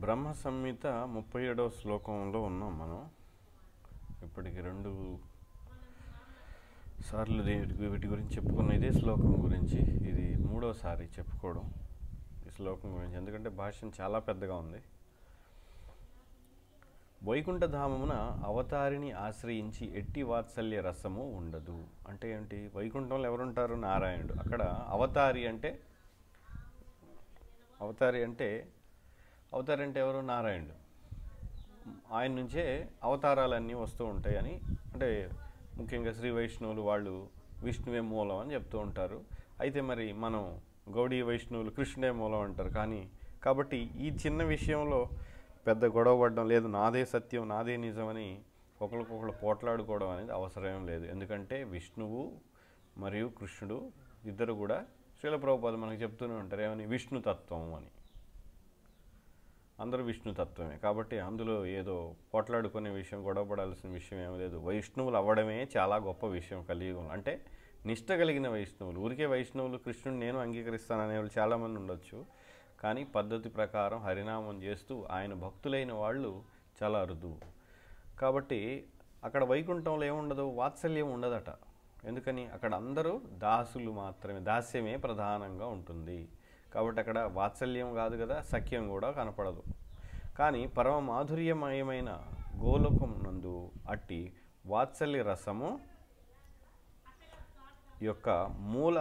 బ్రహ్మ సంహిత 37వ శ్లోకంలో ఉన్నాం మనం. ఇప్పటికి 2 సార్లు వీటి గురించి చెప్పుకున్న ఇదే శ్లోకం గురించి ఇది 3వసారి చెప్పుకోవడం ఈ శ్లోకం గురించి. ఎందుకంటే భాష్యం చాలా పెద్దగా ఉంది. వైకుంఠధామమున అవతారిని ఆశ్రయించి ఎట్టి వాత్సల్య రసము ఉండదు అంటే ఏంటి? వైకుంఠంలో ఎవరుంటారు? నారాయణుడు. అక్కడ అవతారి అంటే ఎవరు? నారాయణుడు. ఆయన నుంచే అవతారాలన్నీ వస్తూ ఉంటాయని, అంటే ముఖ్యంగా శ్రీ వైష్ణవులు వాళ్ళు విష్ణువే మూలం అని చెప్తూ ఉంటారు. అయితే మరి మనం గౌడీ వైష్ణవులు కృష్ణుడే మూలం అంటారు. కాబట్టి ఈ చిన్న విషయంలో పెద్ద గొడవ పడడం లేదు. నాదే సత్యం, నాదే నిజమని ఒకరికొకరు పోట్లాడుకోవడం అనేది అవసరం లేదు. ఎందుకంటే విష్ణువు మరియు కృష్ణుడు ఇద్దరు కూడా శ్రీల ప్రభుపాద మనకు చెప్తూనే ఉంటారు ఏమని? విష్ణుతత్వం అని. అందరూ విష్ణుతత్వమే. కాబట్టి అందులో ఏదో పోట్లాడుకునే విషయం, గొడవపడాల్సిన విషయం ఏమీ లేదు. వైష్ణవులు అవ్వడమే చాలా గొప్ప విషయం కలియుగంలో. అంటే నిష్ట కలిగిన వైష్ణవులు. ఊరికే వైష్ణవులు కృష్ణుని నేను అంగీకరిస్తాననే వాళ్ళు చాలామంది ఉండొచ్చు. కానీ పద్ధతి ప్రకారం హరినామం చేస్తూ ఆయన భక్తులైన వాళ్ళు చాలా అరుదు. కాబట్టి అక్కడ వైకుంఠంలో ఏముండదు? వాత్సల్యం ఉండదట. ఎందుకని? అక్కడ అందరూ దాసులు మాత్రమే, దాస్యమే ప్రధానంగా ఉంటుంది. కాబట్టి అక్కడ వాత్సల్యం కాదు కదా, సఖ్యం కూడా కనపడదు. కానీ పరమ మాధుర్యమయమైన గోలోకం నందు అట్టి వాత్సల్య రసము యొక్క మూల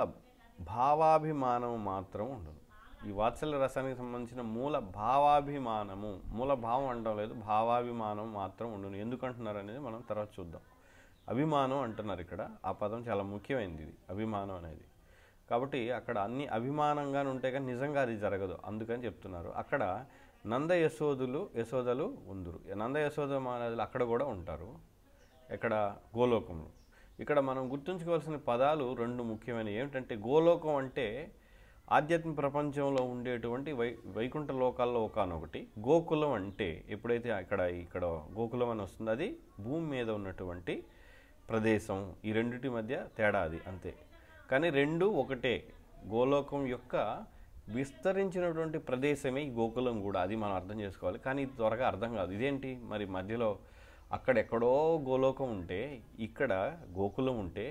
భావాభిమానం మాత్రం ఉండదు. ఈ వాత్సల్య రసానికి సంబంధించిన మూల భావాభిమానము, మూల భావం అనడం లేదు, భావాభిమానం మాత్రం ఉండదు. ఎందుకంటున్నారు అనేది మనం తర్వాత చూద్దాం. అభిమానం అంటున్నారు ఇక్కడ. ఆ పదం చాలా ముఖ్యమైనది, ఇది అభిమానం అనేది. కాబట్టి అక్కడ అన్ని అభిమానంగానే ఉంటే కానీ నిజంగా అది జరగదు. అందుకని చెప్తున్నారు. అక్కడ నంద యశోదలు ఉందురు. నంద యశోద మహారాజులు అక్కడ కూడా ఉంటారు. ఎక్కడ? గోలోకంలో. ఇక్కడ మనం గుర్తుంచుకోవాల్సిన పదాలు 2 ముఖ్యమైనవి. ఏమిటంటే గోలోకం అంటే ఆధ్యాత్మిక ప్రపంచంలో ఉండేటువంటి వైకుంఠ లోకాల్లో ఒకనొకటి. గోకులం అంటే ఎప్పుడైతే ఇక్కడ గోకులం అని వస్తుందో అది భూమి మీద ఉన్నటువంటి ప్రదేశం. ఈ రెండింటి మధ్య తేడా అది, అంతే. కానీ 2 ఒకటే. గోలోకం యొక్క విస్తరించినటువంటి ప్రదేశమే ఈ గోకులం కూడా. అది మనం అర్థం చేసుకోవాలి. కానీ ఇది త్వరగా అర్థం కాదు. ఇదేంటి మరి మధ్యలో అక్కడెక్కడో గోలోకం ఉంటే ఇక్కడ గోకులం ఉంటే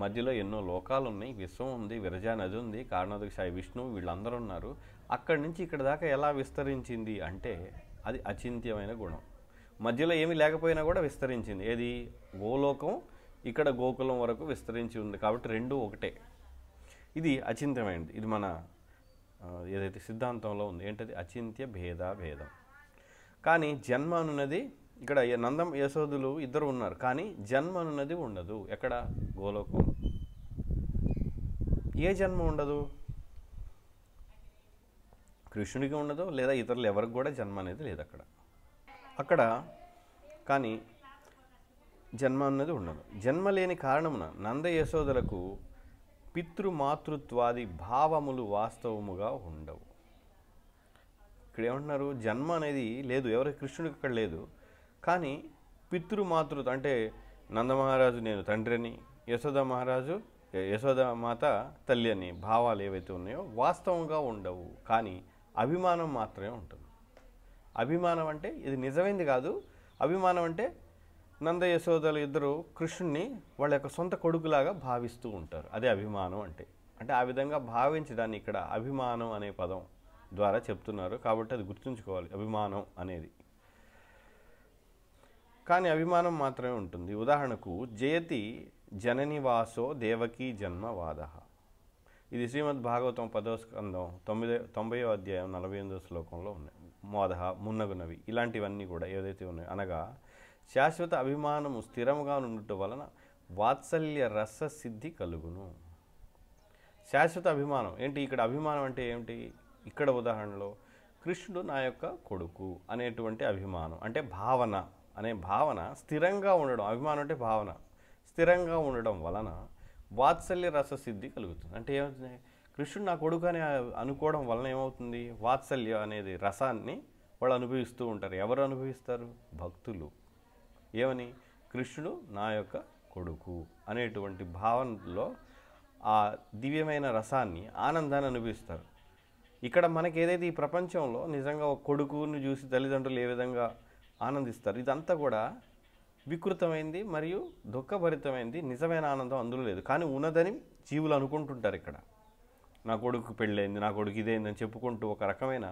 మధ్యలో ఎన్నో లోకాలు ఉన్నాయి, విశ్వం ఉంది, విరజా నది ఉంది, కారణోదక సాయి విష్ణువు వీళ్ళందరూ ఉన్నారు. అక్కడి నుంచి ఇక్కడ దాకా ఎలా విస్తరించింది అంటే అది అచింత్యమైన గుణం. మధ్యలో ఏమీ లేకపోయినా కూడా విస్తరించింది. ఏది? గోలోకం ఇక్కడ గోకులం వరకు విస్తరించి ఉంది. కాబట్టి 2 ఒకటే. ఇది అచింత్యమైనది. ఇది మన ఏదైతే సిద్ధాంతంలో ఉంది ఏంటది? అచింత్య భేదం. కానీ జన్మ అనున్నది ఇక్కడ నందం యశోదులు ఇద్దరు ఉన్నారు. కానీ జన్మ అనున్నది ఉండదు. ఎక్కడ? గోలోకం. ఏ జన్మ ఉండదు? కృష్ణుడికి ఉండదు, లేదా ఇతరులు ఎవరికి కూడా జన్మ అనేది లేదు అక్కడ. కానీ జన్మ అన్నది ఉండదు. జన్మ లేని కారణమున నంద యశోదలకు పితృమాతృత్వాది భావములు వాస్తవముగా ఉండవు. ఇక్కడ ఏమంటున్నారు? జన్మ అనేది లేదు, ఎవరికి? కృష్ణుడికి అక్కడ లేదు. కానీ పితృమాతృత్వం అంటే నందమహారాజు నేను తండ్రి అని, యశోదామాత తల్లి అని భావాలు ఏవైతే ఉన్నాయో వాస్తవంగా ఉండవు. కానీ అభిమానం మాత్రమే ఉంటుంది. అభిమానం అంటే ఇది నిజమైంది కాదు. అభిమానం అంటే నంద యశోదలు ఇద్దరు కృష్ణుడిని వాళ్ళ యొక్క సొంత కొడుకులాగా భావిస్తూ ఉంటారు. అదే అభిమానం అంటే. ఆ విధంగా భావించడాన్ని ఇక్కడ అభిమానం అనే పదం ద్వారా చెప్తున్నారు. కాబట్టి అది గుర్తుంచుకోవాలి, అభిమానం అనేది. కానీ అభిమానం మాత్రమే ఉంటుంది. ఉదాహరణకు జయతి జననివాసో దేవకీ జన్మవాద. ఇది శ్రీమద్ భాగవతం 10వ స్కందం 90వ అధ్యాయం 48వ శ్లోకంలో ఉన్నాయి. మోదహ మున్నగునవి ఇలాంటివన్నీ కూడా ఏదైతే ఉన్నాయో, అనగా శాశ్వత అభిమానము స్థిరముగా ఉండటం వలన వాత్సల్య రస సిద్ధి కలుగును. శాశ్వత అభిమానం ఏంటి? ఇక్కడ అభిమానం అంటే ఏమిటి? ఇక్కడ ఉదాహరణలో కృష్ణుడు నా యొక్క కొడుకు అనేటువంటి అభిమానం అంటే భావన అనే భావన స్థిరంగా ఉండడం. అభిమానం అంటే భావన స్థిరంగా ఉండడం వలన వాత్సల్య రస సిద్ధి కలుగుతుంది. అంటే ఏమవుతుంది? కృష్ణుడు నా కొడుకు అని అనుకోవడం వలన ఏమవుతుంది? వాత్సల్య అనేది రసాన్ని వాళ్ళు అనుభవిస్తూ ఉంటారు. ఎవరు అనుభవిస్తారు? భక్తులు. ఏమని? కృష్ణుడు నా యొక్క కొడుకు అనేటువంటి భావనలో ఆ దివ్యమైన రసాన్ని, ఆనందాన్ని అనుభవిస్తారు. ఇక్కడ మనకి ఏదైతే ఈ ప్రపంచంలో నిజంగా ఒక కొడుకుని చూసి తల్లిదండ్రులు ఏ విధంగా ఆనందిస్తారు, ఇదంతా కూడా వికృతమైంది మరియు దుఃఖభరితమైంది. నిజమైన ఆనందం అందులో లేదు, కానీ ఉన్నదని జీవులు అనుకుంటుంటారు. ఇక్కడ నా కొడుకు పెళ్ళైంది, నా కొడుకు ఇదేందని చెప్పుకుంటూ ఒక రకమైన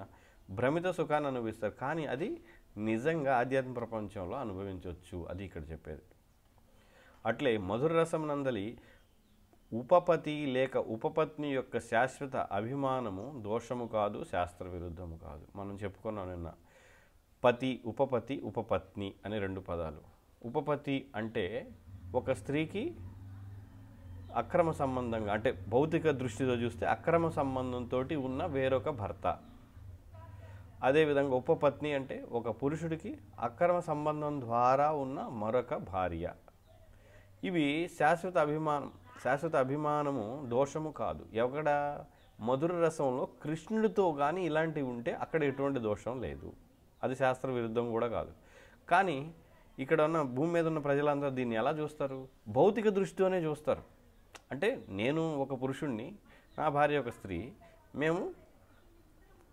భ్రమిత సుఖాన్ని అనుభవిస్తారు. కానీ అది నిజంగా ఆధ్యాత్మిక ప్రపంచంలో అనుభవించవచ్చు, అది ఇక్కడ చెప్పేది. అట్లే మధుర రసం నందలి ఉపపతి లేక ఉపపత్ని యొక్క శాశ్వత అభిమానము దోషము కాదు, శాస్త్ర విరుద్ధము కాదు. మనం చెప్పుకున్నాం నిన్న, పతి, ఉపపతి, ఉపపత్ని అనే 2 పదాలు. ఉపపతి అంటే ఒక స్త్రీకి అక్రమ సంబంధంగా, అంటే భౌతిక దృష్టితో చూస్తే అక్రమ సంబంధంతో ఉన్న వేరొక భర్త. అదేవిధంగా ఉపపత్ని అంటే ఒక పురుషుడికి అక్రమ సంబంధం ద్వారా ఉన్న మరొక భార్య. ఇవి శాశ్వత అభిమానము దోషము కాదు. ఎక్కడ మధుర రసంలో కృష్ణుడితో కానీ ఇలాంటివి ఉంటే అక్కడ ఎటువంటి దోషం లేదు, అది శాస్త్ర విరుద్ధం కూడా కాదు. కానీ ఇక్కడ ఉన్న భూమి మీద ఉన్న ప్రజలందరూ దీన్ని ఎలా చూస్తారు? భౌతిక దృష్టితోనే చూస్తారు. అంటే నేను ఒక పురుషుణ్ణి, నా భార్య ఒక స్త్రీ, మేము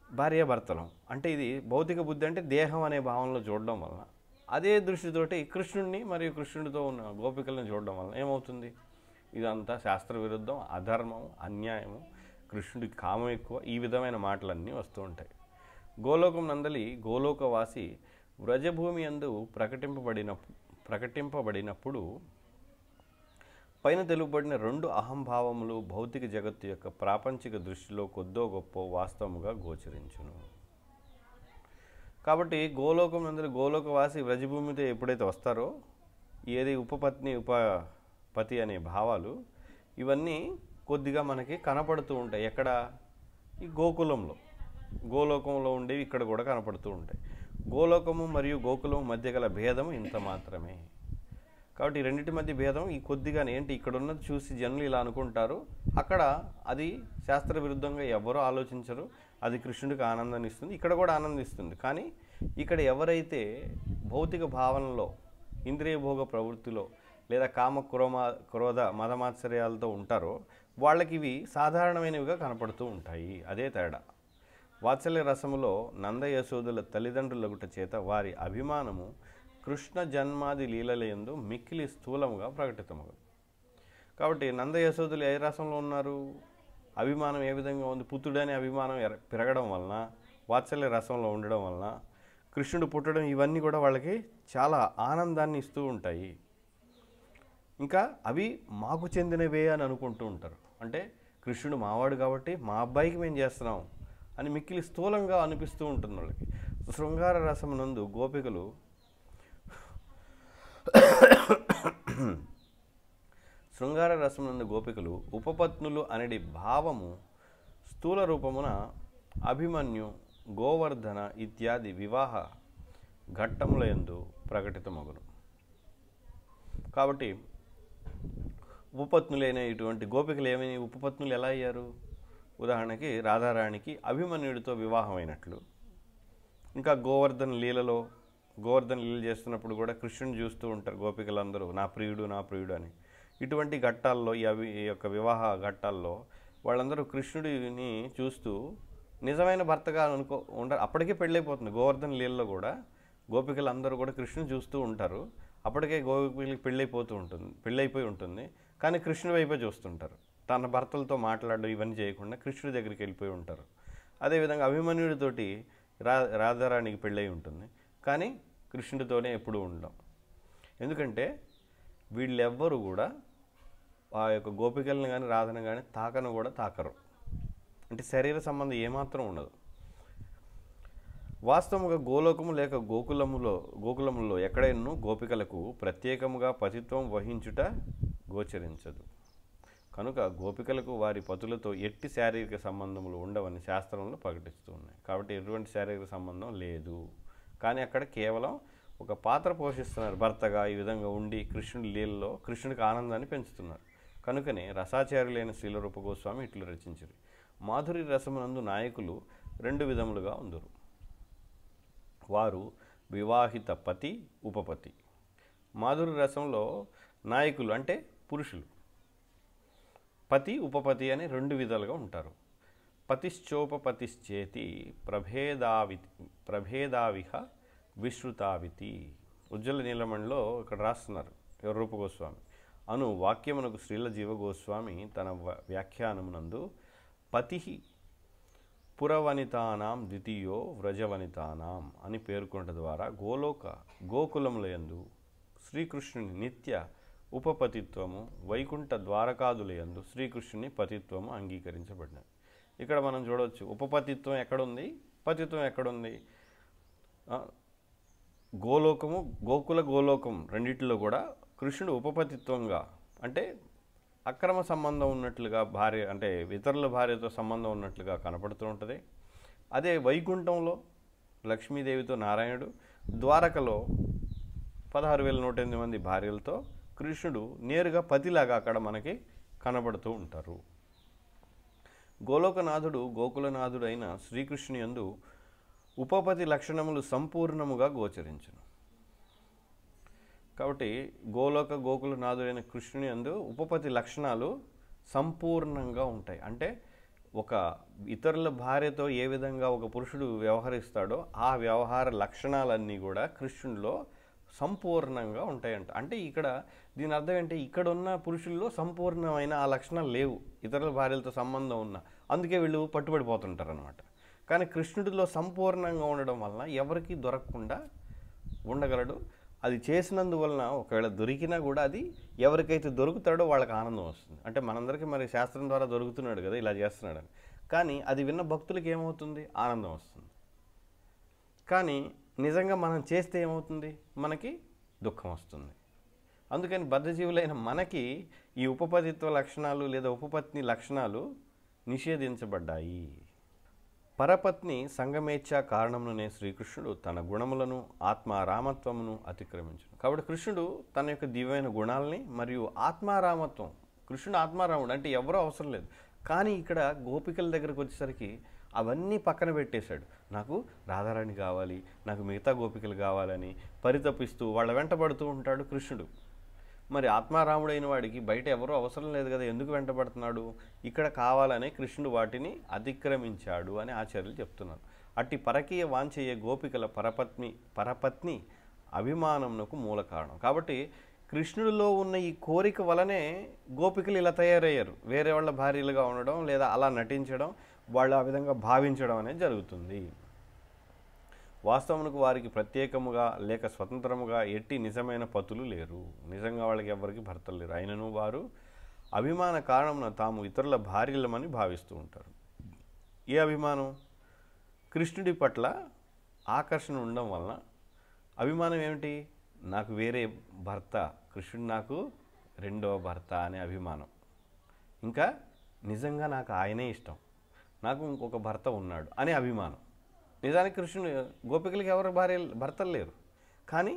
భార్యాభర్తలం. అంటే ఇది భౌతిక బుద్ధి, అంటే దేహం అనే భావనలో చూడడం వలన, అదే దృష్టితోటి కృష్ణుడిని మరియు కృష్ణుడితో ఉన్న గోపికలను చూడడం వలన ఏమవుతుంది? ఇదంతా శాస్త్ర విరుద్ధం, అధర్మం, అన్యాయము, కృష్ణుడికి కామం ఎక్కువ, ఈ విధమైన మాటలన్నీ వస్తూ ఉంటాయి. గోలోకం నందలి గోలోకవాసి వ్రజభూమి యందు ప్రకటింపబడినప్పుడు పైన తెలుపబడిన 2 అహంభావములు భౌతిక జగత్తు యొక్క ప్రాపంచిక దృష్టిలో కొద్దో గొప్ప వాస్తవముగా గోచరించును. కాబట్టి గోలోకం నందలి గోలోకవాసి వ్రజభూమితో ఎప్పుడైతే వస్తారో, ఏది ఉపపత్ని, ఉపపతి అనే భావాలు ఇవన్నీ కొద్దిగా మనకి కనపడుతూ ఉంటాయి. ఎక్కడ? ఈ గోకులంలో, గోలోకంలో ఉండేవి ఇక్కడ కూడా కనపడుతూ ఉంటాయి. గోలోకము మరియు గోకులం మధ్య గల భేదము ఇంత మాత్రమే. కాబట్టి ఈ రెండింటి మధ్య భేదం ఈ కొద్దిగానే. ఏంటి? ఇక్కడ ఉన్నది చూసి జనులు ఇలా అనుకుంటారు, అక్కడ అది శాస్త్ర విరుద్ధంగా ఎవరో ఆలోచించరు, అది కృష్ణుడికి ఆనందాన్ని ఇస్తుంది, ఇక్కడ కూడా ఆనందిస్తుంది. కానీ ఇక్కడ ఎవరైతే భౌతిక భావనలో, ఇంద్రియ భోగ ప్రవృత్తిలో లేదా కామ క్రోధ మదమాత్సర్యాలతో ఉంటారో వాళ్ళకి ఇవి సాధారణమైనవిగా కనపడుతూ ఉంటాయి. అదే తేడా. వాత్సల్య రసములో నంద యశోదుల తల్లిదండ్రులగుట చేత వారి అభిమానము కృష్ణ జన్మాది లీలలందు మిక్కిలి స్థూలముగా ప్రకటితమగు. కాబట్టి నంద యశోదులు ఏ రసంలో ఉన్నారు? అభిమానం ఏ విధంగా ఉంది? పుత్రుడనే అభిమానం పెరగడం వలన, వాత్సల్య రసంలో ఉండడం వలన, కృష్ణుడు పుట్టడం, ఇవన్నీ కూడా వాళ్ళకి చాలా ఆనందాన్ని ఇస్తూ ఉంటాయి. ఇంకా అవి మాకు చెందినవే అని అనుకుంటూ ఉంటారు. అంటే కృష్ణుడు మావాడు కాబట్టి మా అబ్బాయికి మేము చేస్తున్నాం అని మిక్కిలి స్థూలంగా అనిపిస్తూ ఉంటుంది వాళ్ళకి. శృంగార రసం నందు గోపికలు శృంగార రసమునందు గోపికలు ఉపపత్నులు అనేది భావము స్థూల రూపమున అభిమన్యు, గోవర్ధన ఇత్యాది వివాహ ఘట్టములందు ప్రకటితమగును. కాబట్టి ఉపపత్నులైన ఇటువంటి గోపికలు ఏమైనా ఉపపత్నులు ఎలా అయ్యారు? ఉదాహరణకి రాధారాణికి అభిమన్యుడితో వివాహం అయినట్లు. ఇంకా గోవర్ధన లీల చేస్తున్నప్పుడు కూడా కృష్ణుని చూస్తూ ఉంటారు గోపికలందరూ, నా ప్రియుడు నా ప్రియుడు అని. ఇటువంటి ఘట్టాల్లో, ఈ యొక్క వివాహ ఘట్టాల్లో వాళ్ళందరూ కృష్ణుడిని చూస్తూ నిజమైన భర్తగా ఉండరు. అప్పటికే పెళ్ళైపోతుంది. గోవర్ధన లీలలో కూడా గోపికలందరూ కూడా కృష్ణుని చూస్తూ ఉంటారు. అప్పటికే గోపికలకి పెళ్ళైపోయి ఉంటుంది. కానీ కృష్ణుడి వైపే చూస్తుంటారు. తన భర్తలతో మాట్లాడడం ఇవన్నీ చేయకుండా కృష్ణుడి దగ్గరికి వెళ్ళిపోయి ఉంటారు. అదేవిధంగా అభిమన్యుడితోటి రాధారాణికి పెళ్ళై ఉంటుంది, కానీ కృష్ణుడితోనే ఎప్పుడూ ఉండడం. ఎందుకంటే వీళ్ళెవ్వరూ కూడా ఆ యొక్క గోపికలను కానీ రాధను కానీ తాకరు. అంటే శరీర సంబంధం ఏమాత్రం ఉండదు. వాస్తవముగా గోలోకము లేక గోకులములో ఎక్కడైనా గోపికలకు ప్రత్యేకముగా పతిత్వం వహించుట గోచరించదు. కనుక గోపికలకు వారి పతులతో ఎట్టి శారీరక సంబంధములు ఉండవని శాస్త్రంలో ప్రకటిస్తూ ఉన్నాయి. కాబట్టి ఎటువంటి శారీరక సంబంధం లేదు. కానీ అక్కడ కేవలం ఒక పాత్ర పోషిస్తున్నారు, భర్తగా ఈ విధంగా ఉండి కృష్ణుడి లీలలో కృష్ణుడికి ఆనందాన్ని పెంచుతున్నారు. కనుకనే రసాచార్యులైన శ్రీల గోస్వామి ఇట్లు రచించారు. మాధురి రసమునందు నాయకులు 2 విధములుగా ఉందరు. వారు వివాహిత పతి, ఉపపతి. మాధురి రసంలో నాయకులు అంటే పురుషులు, పతి ఉపపతి అని 2 విధాలుగా ఉంటారు. పతిశ్చోపపతిశ్చేతి ప్రభేదావిహ విశ్రుతావితి. ఉజ్వల నీలమణిలో ఇక్కడ రాస్తున్నారు ఎవరు రూపగోస్వామి. వాక్యమునకు శ్రీల జీవగోస్వామి తన వ్యాఖ్యానమునందు పతి పురవనితానాం ద్వితీయో వ్రజవనితానాం అని పేర్కొనట ద్వారా గోకులములయందు శ్రీకృష్ణుని నిత్య ఉపపతిత్వము, వైకుంఠ ద్వారకాదులయందు శ్రీకృష్ణుని పతిత్వము అంగీకరించబడినది. ఇక్కడ మనం చూడవచ్చు ఉపపతిత్వం ఎక్కడుంది, పతిత్వం ఎక్కడుంది. గోలోకం రెండిటిలో కూడా కృష్ణుడు ఉపపతిత్వంగా, అంటే అక్రమ సంబంధం ఉన్నట్లుగా భార్య, అంటే ఇతరుల భార్యతో సంబంధం ఉన్నట్లుగా కనపడుతూ ఉంటుంది. అదే వైకుంఠంలో లక్ష్మీదేవితో నారాయణుడు, ద్వారకలో 16,108 మంది భార్యలతో కృష్ణుడు నేరుగా పతిలాగా అక్కడ మనకి కనబడుతూ ఉంటారు. గోలోకనాథుడు గోకులనాథుడు అయిన శ్రీకృష్ణుని యందు ఉపపతి లక్షణములు సంపూర్ణముగా గోచరించును. కాబట్టి గోకులనాథుడైన కృష్ణుని యందు ఉపపతి లక్షణాలు సంపూర్ణంగా ఉంటాయి. అంటే ఒక ఇతరుల భార్యతో ఏ విధంగా ఒక పురుషుడు వ్యవహరిస్తాడో ఆ వ్యవహార లక్షణాలన్నీ కూడా కృష్ణుడిలో సంపూర్ణంగా ఉంటాయంట. అంటే ఇక్కడ దీని అర్థం ఏంటి, ఇక్కడ ఉన్న పురుషుల్లో సంపూర్ణమైన ఆ లక్షణాలు లేవు, ఇతరుల భార్యలతో సంబంధం ఉన్న, అందుకే వీళ్ళు పట్టుబడిపోతుంటారు అనమాట. కానీ కృష్ణుడిలో సంపూర్ణంగా ఉండడం వలన ఎవరికి దొరకకుండా ఉండగలడు. అది చేసినందువలన ఒకవేళ దొరికినా కూడా అది ఎవరికైతే దొరుకుతాడో వాళ్ళకి ఆనందం వస్తుంది. అంటే మనందరికీ మరి శాస్త్రం ద్వారా దొరుకుతున్నాడు కదా, ఇలా చేస్తున్నాడని. కానీ అది విన్న భక్తులకి ఏమవుతుంది, ఆనందం వస్తుంది. కానీ నిజంగా మనం చేస్తే ఏమవుతుంది, మనకి దుఃఖం వస్తుంది. అందుకని బద్ధజీవులైన మనకి ఈ ఉపపతిత్వ లక్షణాలు లేదా ఉపపత్ని లక్షణాలు నిషేధించబడ్డాయి. పరపత్ని సంగమేచ్ఛ కారణముననే శ్రీకృష్ణుడు తన గుణములను ఆత్మారామత్వమును అతిక్రమించును. కాబట్టి కృష్ణుడు తన యొక్క దివ్యమైన గుణాలని మరియు ఆత్మారామత్వం, కృష్ణుడు ఆత్మారాముడు అంటే ఎవరో అవసరం లేదు. కానీ ఇక్కడ గోపికల దగ్గరకు వచ్చేసరికి అవన్నీ పక్కన పెట్టేశాడు. నాకు రాధారాణి కావాలి, నాకు మిగతా గోపికలు కావాలని పరితపిస్తూ వాళ్ళ వెంటబడుతూ ఉంటాడు కృష్ణుడు. మరి ఆత్మారాముడైన వాడికి బయట ఎవరూ అవసరం లేదు కదా, ఎందుకు వెంటబడుతున్నాడు, ఇక్కడ కావాలనే కృష్ణుడు వాటిని అతిక్రమించాడు అని ఆచార్యులు చెప్తున్నారు. అట్టి పరకీయ వాంఛయ్యే గోపికల పరపత్ని అభిమానమునకు మూల కారణం. కాబట్టి కృష్ణుడిలో ఉన్న ఈ కోరిక వలనే గోపికలు ఇలా తయారయ్యారు. వేరే వాళ్ళ భార్యలుగా ఉండడం లేదా అలా నటించడం, వాళ్ళు ఆ విధంగా భావించడం అనేది జరుగుతుంది. వాస్తవమునకు వారికి ప్రత్యేకముగా లేక స్వతంత్రముగా ఎట్టి నిజమైన పతులు లేరు. నిజంగా వాళ్ళకి ఎవరికి భర్తలు లేరు. అయినను వారు అభిమాన కారణమున తాము ఇతరుల భార్యలమని భావిస్తూ ఉంటారు. ఏ అభిమానం, కృష్ణుడి పట్ల ఆకర్షణ ఉండడం వలన అభిమానం ఏమిటి, నాకు వేరే భర్త, కృష్ణుడు నాకు రెండవ భర్త అనే అభిమానం. ఇంకా నిజంగా నాకు ఆయనే ఇష్టం, నాకు ఇంకొక భర్త ఉన్నాడు అనే అభిమానం. నిజానికి కృష్ణుడు గోపికలకి ఎవరు భర్తలు లేరు, కానీ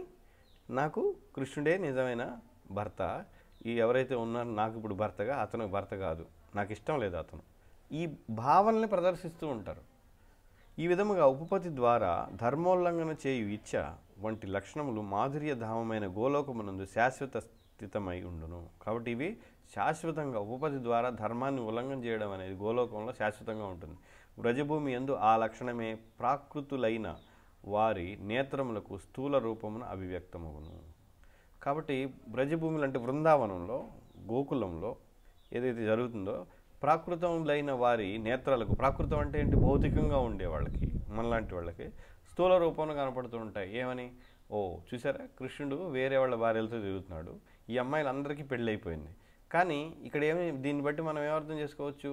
నాకు కృష్ణుడే నిజమైన భర్త, ఈ ఎవరైతే ఉన్నారో నాకు ఇప్పుడు భర్తగా, అతను భర్త కాదు, నాకు ఇష్టం లేదు అతను, ఈ భావనల్ని ప్రదర్శిస్తూ ఉంటారు. ఈ విధముగా ఉపపతి ద్వారా ధర్మోల్లంఘన చేయు ఇచ్చ వంటి లక్షణములు మాధుర్యధామమైన గోలోకమునందు శాశ్వత స్థితమై ఉండును. కాబట్టి ఇవి శాశ్వతంగా ఉపపతి ద్వారా ధర్మాన్ని ఉల్లంఘన చేయడం అనేది గోలోకంలో శాశ్వతంగా ఉంటుంది. వ్రజభూమి యందు ఆ లక్షణమే ప్రాకృతులైన వారి నేత్రములకు స్థూల రూపమున అభివ్యక్తమవును. కాబట్టి బ్రజభూములు అంటే బృందావనంలో, గోకులంలో ఏదైతే జరుగుతుందో ప్రాకృతములైన వారి నేత్రాలకు, ప్రాకృతం అంటే ఏంటి, భౌతికంగా ఉండే వాళ్ళకి, మనలాంటి వాళ్ళకి స్థూల రూపంలో కనపడుతూ ఉంటాయి. ఏమని, ఓ చూసారా కృష్ణుడు వేరే వాళ్ళ భార్యలతో తిరుగుతున్నాడు, ఈ అమ్మాయిలందరికీ పెళ్ళైపోయింది. కానీ ఇక్కడ దీన్ని బట్టి మనం ఏమర్థం చేసుకోవచ్చు,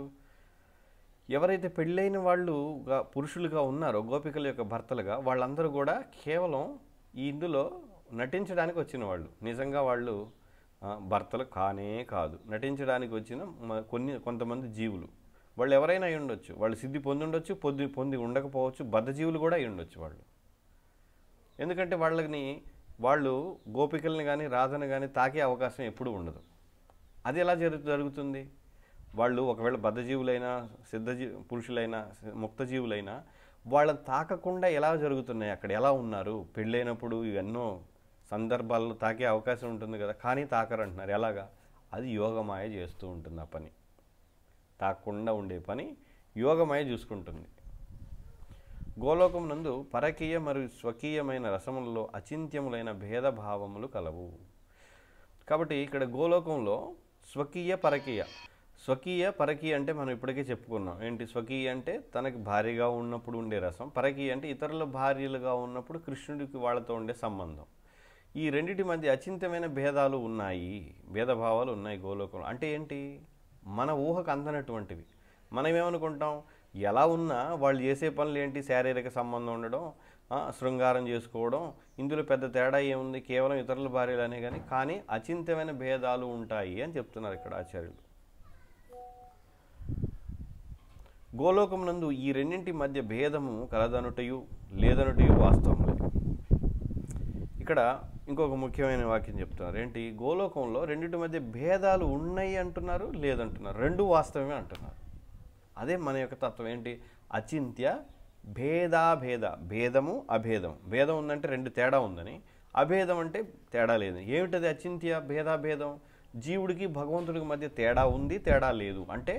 ఎవరైతే పెళ్ళైన వాళ్ళు పురుషులుగా ఉన్నారో గోపికల యొక్క భర్తలుగా, వాళ్ళందరూ కూడా కేవలం ఇందులో నటించడానికి వచ్చిన వాళ్ళు, నిజంగా వాళ్ళు భర్తలు కానే కాదు, నటించడానికి వచ్చిన కొంతమంది జీవులు. వాళ్ళు ఎవరైనా అయి ఉండొచ్చు, వాళ్ళు సిద్ధి పొంది ఉండొచ్చు, పొంది ఉండకపోవచ్చు, బద్ధజీవులు కూడా అయి ఉండొచ్చు వాళ్ళు. ఎందుకంటే వాళ్ళు గోపికల్ని కానీ రాధను కానీ తాకే అవకాశం ఎప్పుడూ ఉండదు. అది ఎలా జరుగుతుంది, వాళ్ళు ఒకవేళ బద్ధజీవులైనా పురుషులైనా ముక్తజీవులైనా వాళ్ళని తాకకుండా ఎలా జరుగుతున్నాయి, అక్కడ ఎలా ఉన్నారు, పెళ్ళైనప్పుడు ఎన్నో సందర్భాల్లో తాకే అవకాశం ఉంటుంది కదా, కానీ తాకరంటున్నారు. ఎలాగా, అది యోగమాయ చేస్తూ ఉంటుంది. ఆ పని తాకకుండా ఉండే పని యోగమాయ చూసుకుంటుంది. గోలోకం నందు పరకీయ మరియు స్వకీయమైన రసములలో అచింత్యములైన భేదభావములు కలవు. కాబట్టి ఇక్కడ గోలోకంలో స్వకీయ పరకీయ, స్వకీయ పరకీయ అంటే మనం ఇప్పటికే చెప్పుకున్నాం. ఏంటి స్వకీయ అంటే తనకి భార్యగా ఉన్నప్పుడు ఉండే రసం, పరకీయ అంటే ఇతరుల భార్యలుగా ఉన్నప్పుడు కృష్ణుడికి వాళ్ళతో ఉండే సంబంధం. ఈ రెండిటి మధ్య అచింత్యమైన భేదాలు ఉన్నాయి, భేదభావాలు ఉన్నాయి గోలోకంలో. అంటే ఏంటి? మన ఊహకు అందనటువంటివి. మనం ఏమనుకుంటాం, ఎలా ఉన్నా వాళ్ళు చేసే పనులు ఏంటి, శారీరక సంబంధం ఉండడం, శృంగారం చేసుకోవడం, ఇందులో పెద్ద తేడా ఏముంది, కేవలం ఇతరుల భార్యలనే కానీ అచింత్యమైన భేదాలు ఉంటాయి అని చెప్తున్నారు ఇక్కడ ఆచార్యులు. గోలోకం నందు ఈ రెండింటి మధ్య భేదము కలదనుటయు లేదనుటయు వాస్తవములే. ఇక్కడ ఇంకొక ముఖ్యమైన వాక్యం చెప్తున్నారు. ఏంటి? గోలోకంలో రెండింటి మధ్య భేదాలు ఉన్నాయి అంటున్నారు, లేదంటున్నారు. రెండు వాస్తవమే అంటున్నారు. అదే మన యొక్క తత్వం. ఏంటి? అచింత్య భేదాభేద, భేదము అభేదం. భేదం ఉందంటే రెండు తేడా ఉందని, అభేదం అంటే తేడా లేదని. ఏమిటది అచింత్య భేదాభేదం? జీవుడికి భగవంతుడికి మధ్య తేడా ఉంది, తేడా లేదు. అంటే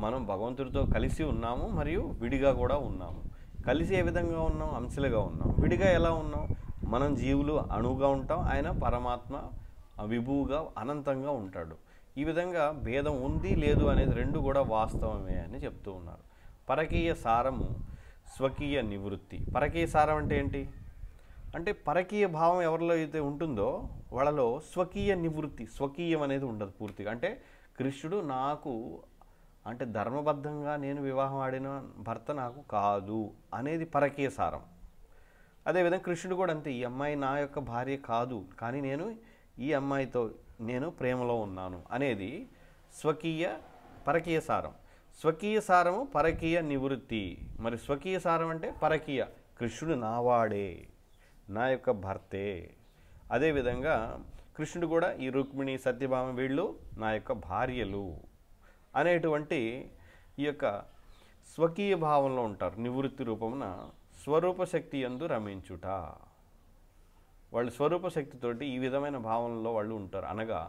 మనం భగవంతుడితో కలిసి ఉన్నాము మరియు విడిగా కూడా ఉన్నాము. కలిసి ఏ విధంగా ఉన్నాం? అంశలుగా ఉన్నాం. విడిగా ఎలా ఉన్నాం? మనం జీవులు అణువుగా ఉంటాం, ఆయన పరమాత్మ విభువుగా అనంతంగా ఉంటాడు. ఈ విధంగా భేదం ఉంది లేదు అనేది రెండు కూడా వాస్తవమే అని చెప్తూ ఉన్నారు. పరకీయ సారము స్వకీయ నివృత్తి. పరకీయ సారం అంటే ఏంటి? అంటే పరకీయ భావం ఎవరిలో అయితే ఉంటుందో వాళ్ళలో స్వకీయ నివృత్తి, స్వకీయం అనేది ఉండదు పూర్తిగా. అంటే కృష్ణుడు నాకు అంటే ధర్మబద్ధంగా నేను వివాహం ఆడిన భర్త నాకు కాదు అనేది పరకీయ సారం. అదేవిధంగా కృష్ణుడు కూడా అంతే, ఈ అమ్మాయి నా యొక్క భార్య కాదు, కానీ నేను ఈ అమ్మాయితో నేను ప్రేమలో ఉన్నాను అనేది స్వకీయ పరకీయ సారం. స్వకీయ సారము పరకీయ నివృత్తి. మరి స్వకీయ సారం అంటే పరకీయ, కృష్ణుడు నావాడే, నా యొక్క భర్తే. అదేవిధంగా కృష్ణుడు కూడా ఈ రుక్మిణి సత్యభామ వీళ్ళు నా యొక్క భార్యలు అనేటువంటి ఈ యొక్క స్వకీయ భావంలో ఉంటారు. నివృత్తి రూపమున స్వరూప శక్తి యందు రమించుట. వాళ్ళు స్వరూప శక్తితోటి ఈ విధమైన భావనలో వాళ్ళు ఉంటారు. అనగా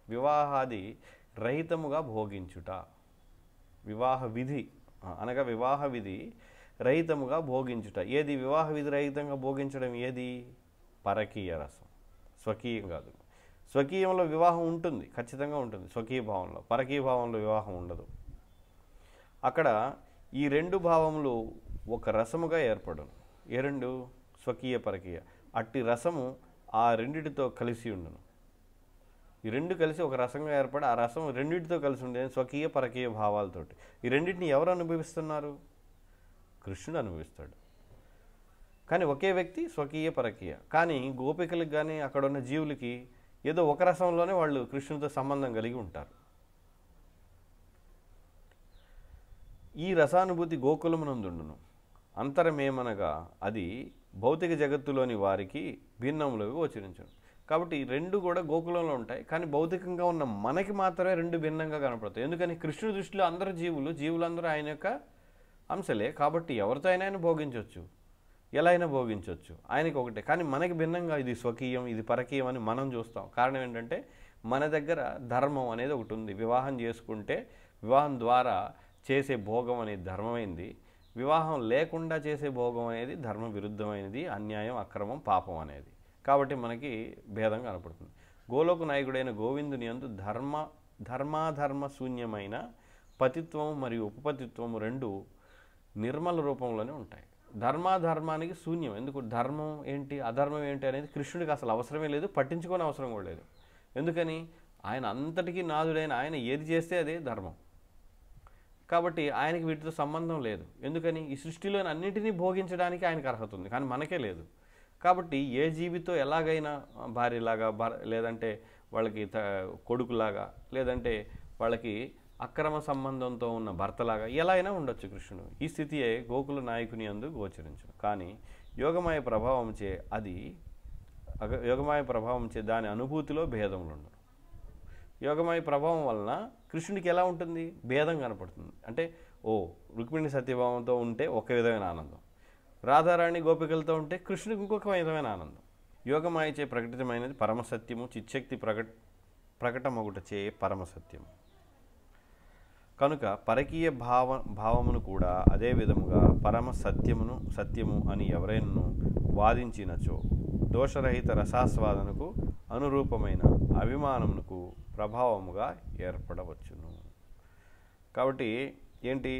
వివాహాది రహితముగా భోగించుట. వివాహ విధి అనగా వివాహ విధి రహితముగా భోగించుట. ఏది వివాహ విధి రహితంగా భోగించడం? ఏది? పరకీయ రసం, స్వకీయం కాదు. స్వకీయంలో వివాహం ఉంటుంది, ఖచ్చితంగా ఉంటుంది స్వకీయ భావంలో. పరకీయ భావంలో వివాహం ఉండదు. అక్కడ ఈ రెండు భావములు ఒక రసముగా ఏర్పడును. ఏ రెండు? స్వకీయ పరకీయ. అట్టి రసము ఆ రెండిటితో కలిసి ఉండును. ఈ రెండు కలిసి ఒక రసంగా ఏర్పడి ఆ రసం రెండింటితో కలిసి ఉండే స్వకీయ పరకీయ భావాలతోటి. ఈ రెండింటిని ఎవరు అనుభవిస్తున్నారు? కృష్ణుడు అనుభవిస్తాడు. కానీ ఒకే వ్యక్తి స్వకీయ పరకీయ. కానీ గోపికలకు కానీ అక్కడ ఉన్న జీవులకి ఏదో ఒక రసంలోనే వాళ్ళు కృష్ణుడితో సంబంధం కలిగి ఉంటారు. ఈ రసానుభూతి గోకులమునందుండును. అంతరమేమనగా అది భౌతిక జగత్తులోని వారికి భిన్నములుగా గోచరించును. కాబట్టి ఈ రెండు కూడా గోకులంలో ఉంటాయి, కానీ భౌతికంగా ఉన్న మనకి మాత్రమే రెండు భిన్నంగా కనపడతాయి. ఎందుకని? కృష్ణుడి దృష్టిలో అందరూ జీవులందరూ ఆయన యొక్క అంశలే. కాబట్టి ఎవరితో అయినా ఆయన భోగించవచ్చు, ఎలా అయినా భోగించవచ్చు, ఆయనకి ఒకటే. కానీ మనకి భిన్నంగా ఇది స్వకీయం, ఇది పరకీయం అని మనం చూస్తాం. కారణం ఏంటంటే మన దగ్గర ధర్మం అనేది ఒకటి ఉంది. వివాహం చేసుకుంటే వివాహం ద్వారా చేసే భోగం అనేది ధర్మమైంది, వివాహం లేకుండా చేసే భోగం అనేది ధర్మ విరుద్ధమైనది, అన్యాయం, అక్రమం, పాపం అనేది. కాబట్టి మనకి భేదం కనపడుతుంది. గోలోక నాయకుడైన గోవిందుని యందు ధర్మాధర్మ శూన్యమైన పతిత్వము మరియు ఉపపతిత్వము రెండు నిర్మల రూపంలోనే ఉంటాయి. ధర్మాధర్మానికి శూన్యం. ఎందుకు? ధర్మం ఏంటి, అధర్మం ఏంటి అనేది కృష్ణుడికి అసలు అవసరమే లేదు, పట్టించుకోని అవసరం కూడా లేదు. ఎందుకని? ఆయన అంతటికీ నాథుడైన ఆయన ఏది చేస్తే అదే ధర్మం. కాబట్టి ఆయనకి వీటితో సంబంధం లేదు. ఎందుకని? ఈ సృష్టిలోని అన్నింటినీ భోగించడానికి ఆయనకు అర్హత ఉంది, కానీ మనకే లేదు. కాబట్టి ఏ జీవితో ఎలాగైనా భార్యలాగా, లేదంటే వాళ్ళకి కొడుకులాగా, లేదంటే వాళ్ళకి అక్రమ సంబంధంతో ఉన్న భర్తలాగా ఎలా అయినా ఉండొచ్చు కృష్ణుడు. ఈ స్థితియే గోకుల నాయకుని యందు గోచరించును. కానీ యోగమాయ ప్రభావంచే దాని అనుభూతిలో భేదములు ఉండవు. యోగమాయ ప్రభావం వలన కృష్ణుడికి ఎలా ఉంటుంది? భేదం కనపడుతుంది. అంటే రుక్మిణి సత్యభావంతో ఉంటే ఒక విధమైన ఆనందం, రాధారాణి గోపికలతో ఉంటే కృష్ణుడికి ఇంకొక విధమైన ఆనందం. యోగమాయచే ప్రకటితమైనది పరమసత్యము, చిచ్చక్తి ప్రకటమగుటచే పరమసత్యము. కనుక పరకీయ భావమును కూడా అదే విధముగా పరమ సత్యము అని ఎవరైనా వాదించినచో దోషరహిత రసాస్వాదనకు అనురూపమైన అభిమానమునకు ప్రభావముగా ఏర్పడవచ్చును. కాబట్టి ఏంటి,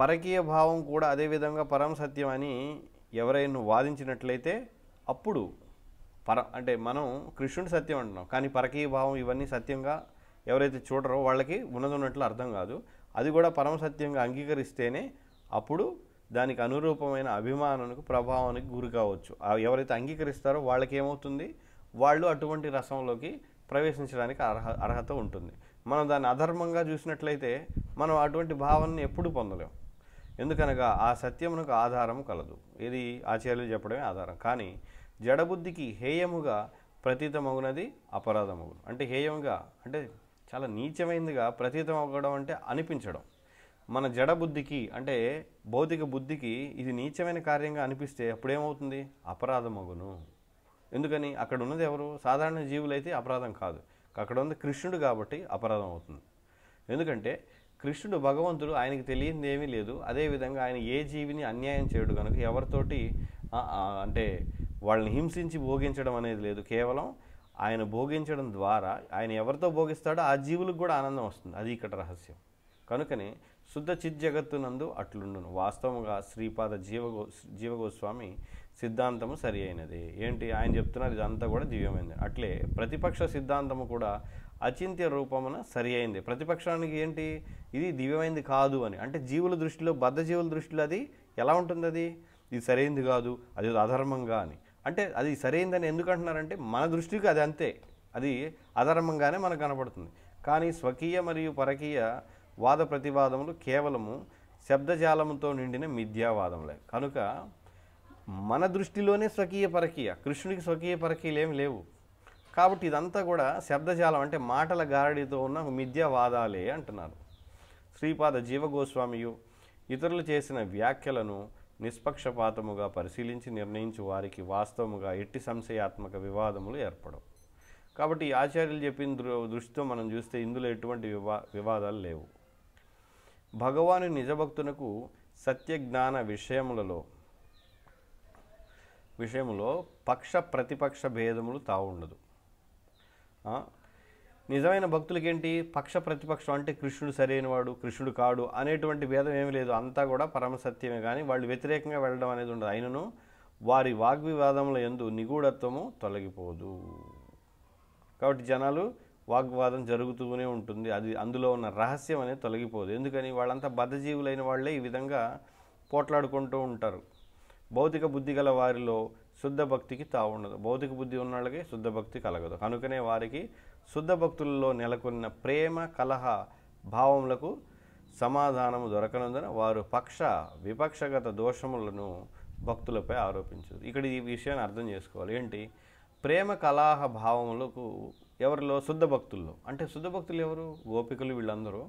పరకీయ భావం కూడా అదేవిధంగా పరమ సత్యం అని ఎవరైనా వాదించినట్లయితే అప్పుడు అంటే మనం కృష్ణుడి సత్యం అంటున్నాం, కానీ పరకీయ భావం ఇవన్నీ సత్యంగా ఎవరైతే చూడరో వాళ్ళకి ఉన్నట్లు అర్థం కాదు. అది కూడా పరమ సత్యంగా అంగీకరిస్తేనే అప్పుడు దానికి అనురూపమైన అభిమానానికి ప్రభావానికి గురి కావచ్చు. ఎవరైతే అంగీకరిస్తారో వాళ్ళకి ఏమవుతుంది, వాళ్ళు అటువంటి రసంలోకి ప్రవేశించడానికి అర్హత ఉంటుంది. మనం దాన్ని అధర్మంగా చూసినట్లయితే మనం అటువంటి భావనని ఎప్పుడు పొందలేం. ఎందుకనగా ఆ సత్యమునకు ఆధారం కలదు. ఇది ఆచార్యులు చెప్పడమే ఆధారం. కానీ జడబుద్ధికి హేయముగా ప్రతీతమగునది అపరాధమగును. అంటే హేయంగా అంటే చాలా నీచమైనదిగా ప్రతీతం అవ్వడం అంటే అనిపించడం. మన జడబుద్ధికి అంటే భౌతిక బుద్ధికి ఇది నీచమైన కార్యంగా అనిపిస్తే అప్పుడేమవుతుంది, అపరాధమగును. ఎందుకని, అక్కడ ఉన్నది ఎవరు, సాధారణ జీవులైతే అపరాధం కాదు, అక్కడ ఉంది కృష్ణుడు కాబట్టి అపరాధం అవుతుంది. ఎందుకంటే కృష్ణుడు భగవంతుడు, ఆయనకి తెలియంది ఏమీ లేదు. అదేవిధంగా ఆయన ఏ జీవిని అన్యాయం చేయడు కనుక ఎవరితోటి అంటే వాళ్ళని హింసించి భోగించడం అనేది లేదు. కేవలం ఆయన భోగించడం ద్వారా ఆయన ఎవరితో భోగిస్తాడో ఆ జీవులకు కూడా ఆనందం వస్తుంది. అది ఇక్కడ రహస్యం. కనుకనే శుద్ధ చిజ్జగత్తునందు అట్లుండును. వాస్తవంగా శ్రీపాద జీవగోస్వామి సిద్ధాంతము సరి అయినది. ఏంటి ఆయన చెప్తున్నారు, ఇదంతా కూడా దివ్యమైనది. అట్లే ప్రతిపక్ష సిద్ధాంతము కూడా అచింత్య రూపమున సరి అయింది. ప్రతిపక్షానికి ఏంటి, ఇది దివ్యమైంది కాదు అని. అంటే జీవుల దృష్టిలో, బద్ధ జీవుల దృష్టిలో అది ఎలా ఉంటుంది, అది ఇది సరైంది కాదు, అది అధర్మంగా అని. అంటే అది సరైందని ఎందుకు అంటున్నారంటే మన దృష్టికి అది అంతే, అది అధర్మంగానే మనకు కనపడుతుంది. కానీ స్వకీయ మరియు పరకీయ వాద ప్రతివాదములు కేవలము శబ్దజాలముతో నిండిన మిథ్యావాదములే. కనుక మన దృష్టిలోనే స్వకీయ పరకీయ, కృష్ణుడికి స్వకీయ పరకీయలు ఏమి లేవు. కాబట్టి ఇదంతా కూడా శబ్దజాలం అంటే మాటల గారడితో ఉన్న మిథ్యావాదాలే అంటున్నారు. శ్రీపాద జీవగోస్వామియు ఇతరులు చేసిన వ్యాఖ్యలను నిష్పక్షపాతముగా పరిశీలించి నిర్ణయించు వారికి వాస్తవముగా ఎట్టి సంశయాత్మక వివాదములు ఏర్పడవు. కాబట్టి ఆచార్యులు చెప్పిన దృష్టితో మనం చూస్తే ఇందులో ఎటువంటి వివాదాలు లేవు. భగవాను నిజభక్తునకు సత్యజ్ఞాన విషయములో పక్ష ప్రతిపక్ష భేదములు తావుండదు. నిజమైన భక్తులకి ఏంటి, పక్ష ప్రతిపక్షం అంటే కృష్ణుడు సరైనవాడు, కృష్ణుడు కాడు అనేటువంటి భేదం ఏమీ లేదు. అంతా కూడా పరమసత్యమే. కానీ వాళ్ళు వ్యతిరేకంగా వెళ్ళడం అనేది ఉండదు. అయినను వారి వాగ్వివాదముల యందు నిగూఢత్వము తొలగిపోదు. కాబట్టి జనాలు వాగ్వాదం జరుగుతూనే ఉంటుంది, అది అందులో ఉన్న రహస్యం అనేది తొలగిపోదు. ఎందుకని, వాళ్ళంతా బద్ధజీవులైన వాళ్ళే ఈ విధంగా పోట్లాడుకుంటూ ఉంటారు. భౌతిక బుద్ధి గల వారిలో శుద్ధ భక్తికి తావుండదు. భౌతిక బుద్ధి ఉన్న వాళ్ళకి శుద్ధ భక్తి కలగదు. కనుకనే వారికి శుద్ధ భక్తులలో నెలకొన్న ప్రేమ కలహ భావములకు సమాధానము దొరకనందున వారు పక్ష విపక్షగత దోషములను భక్తులపై ఆరోపించదు. ఇక్కడ ఈ విషయాన్ని అర్థం చేసుకోవాలి. ఏంటి, ప్రేమ కలహ భావములకు ఎవరిలో, శుద్ధ భక్తుల్లో. అంటే శుద్ధ భక్తులు ఎవరు, గోపికలు, వీళ్ళందరూ.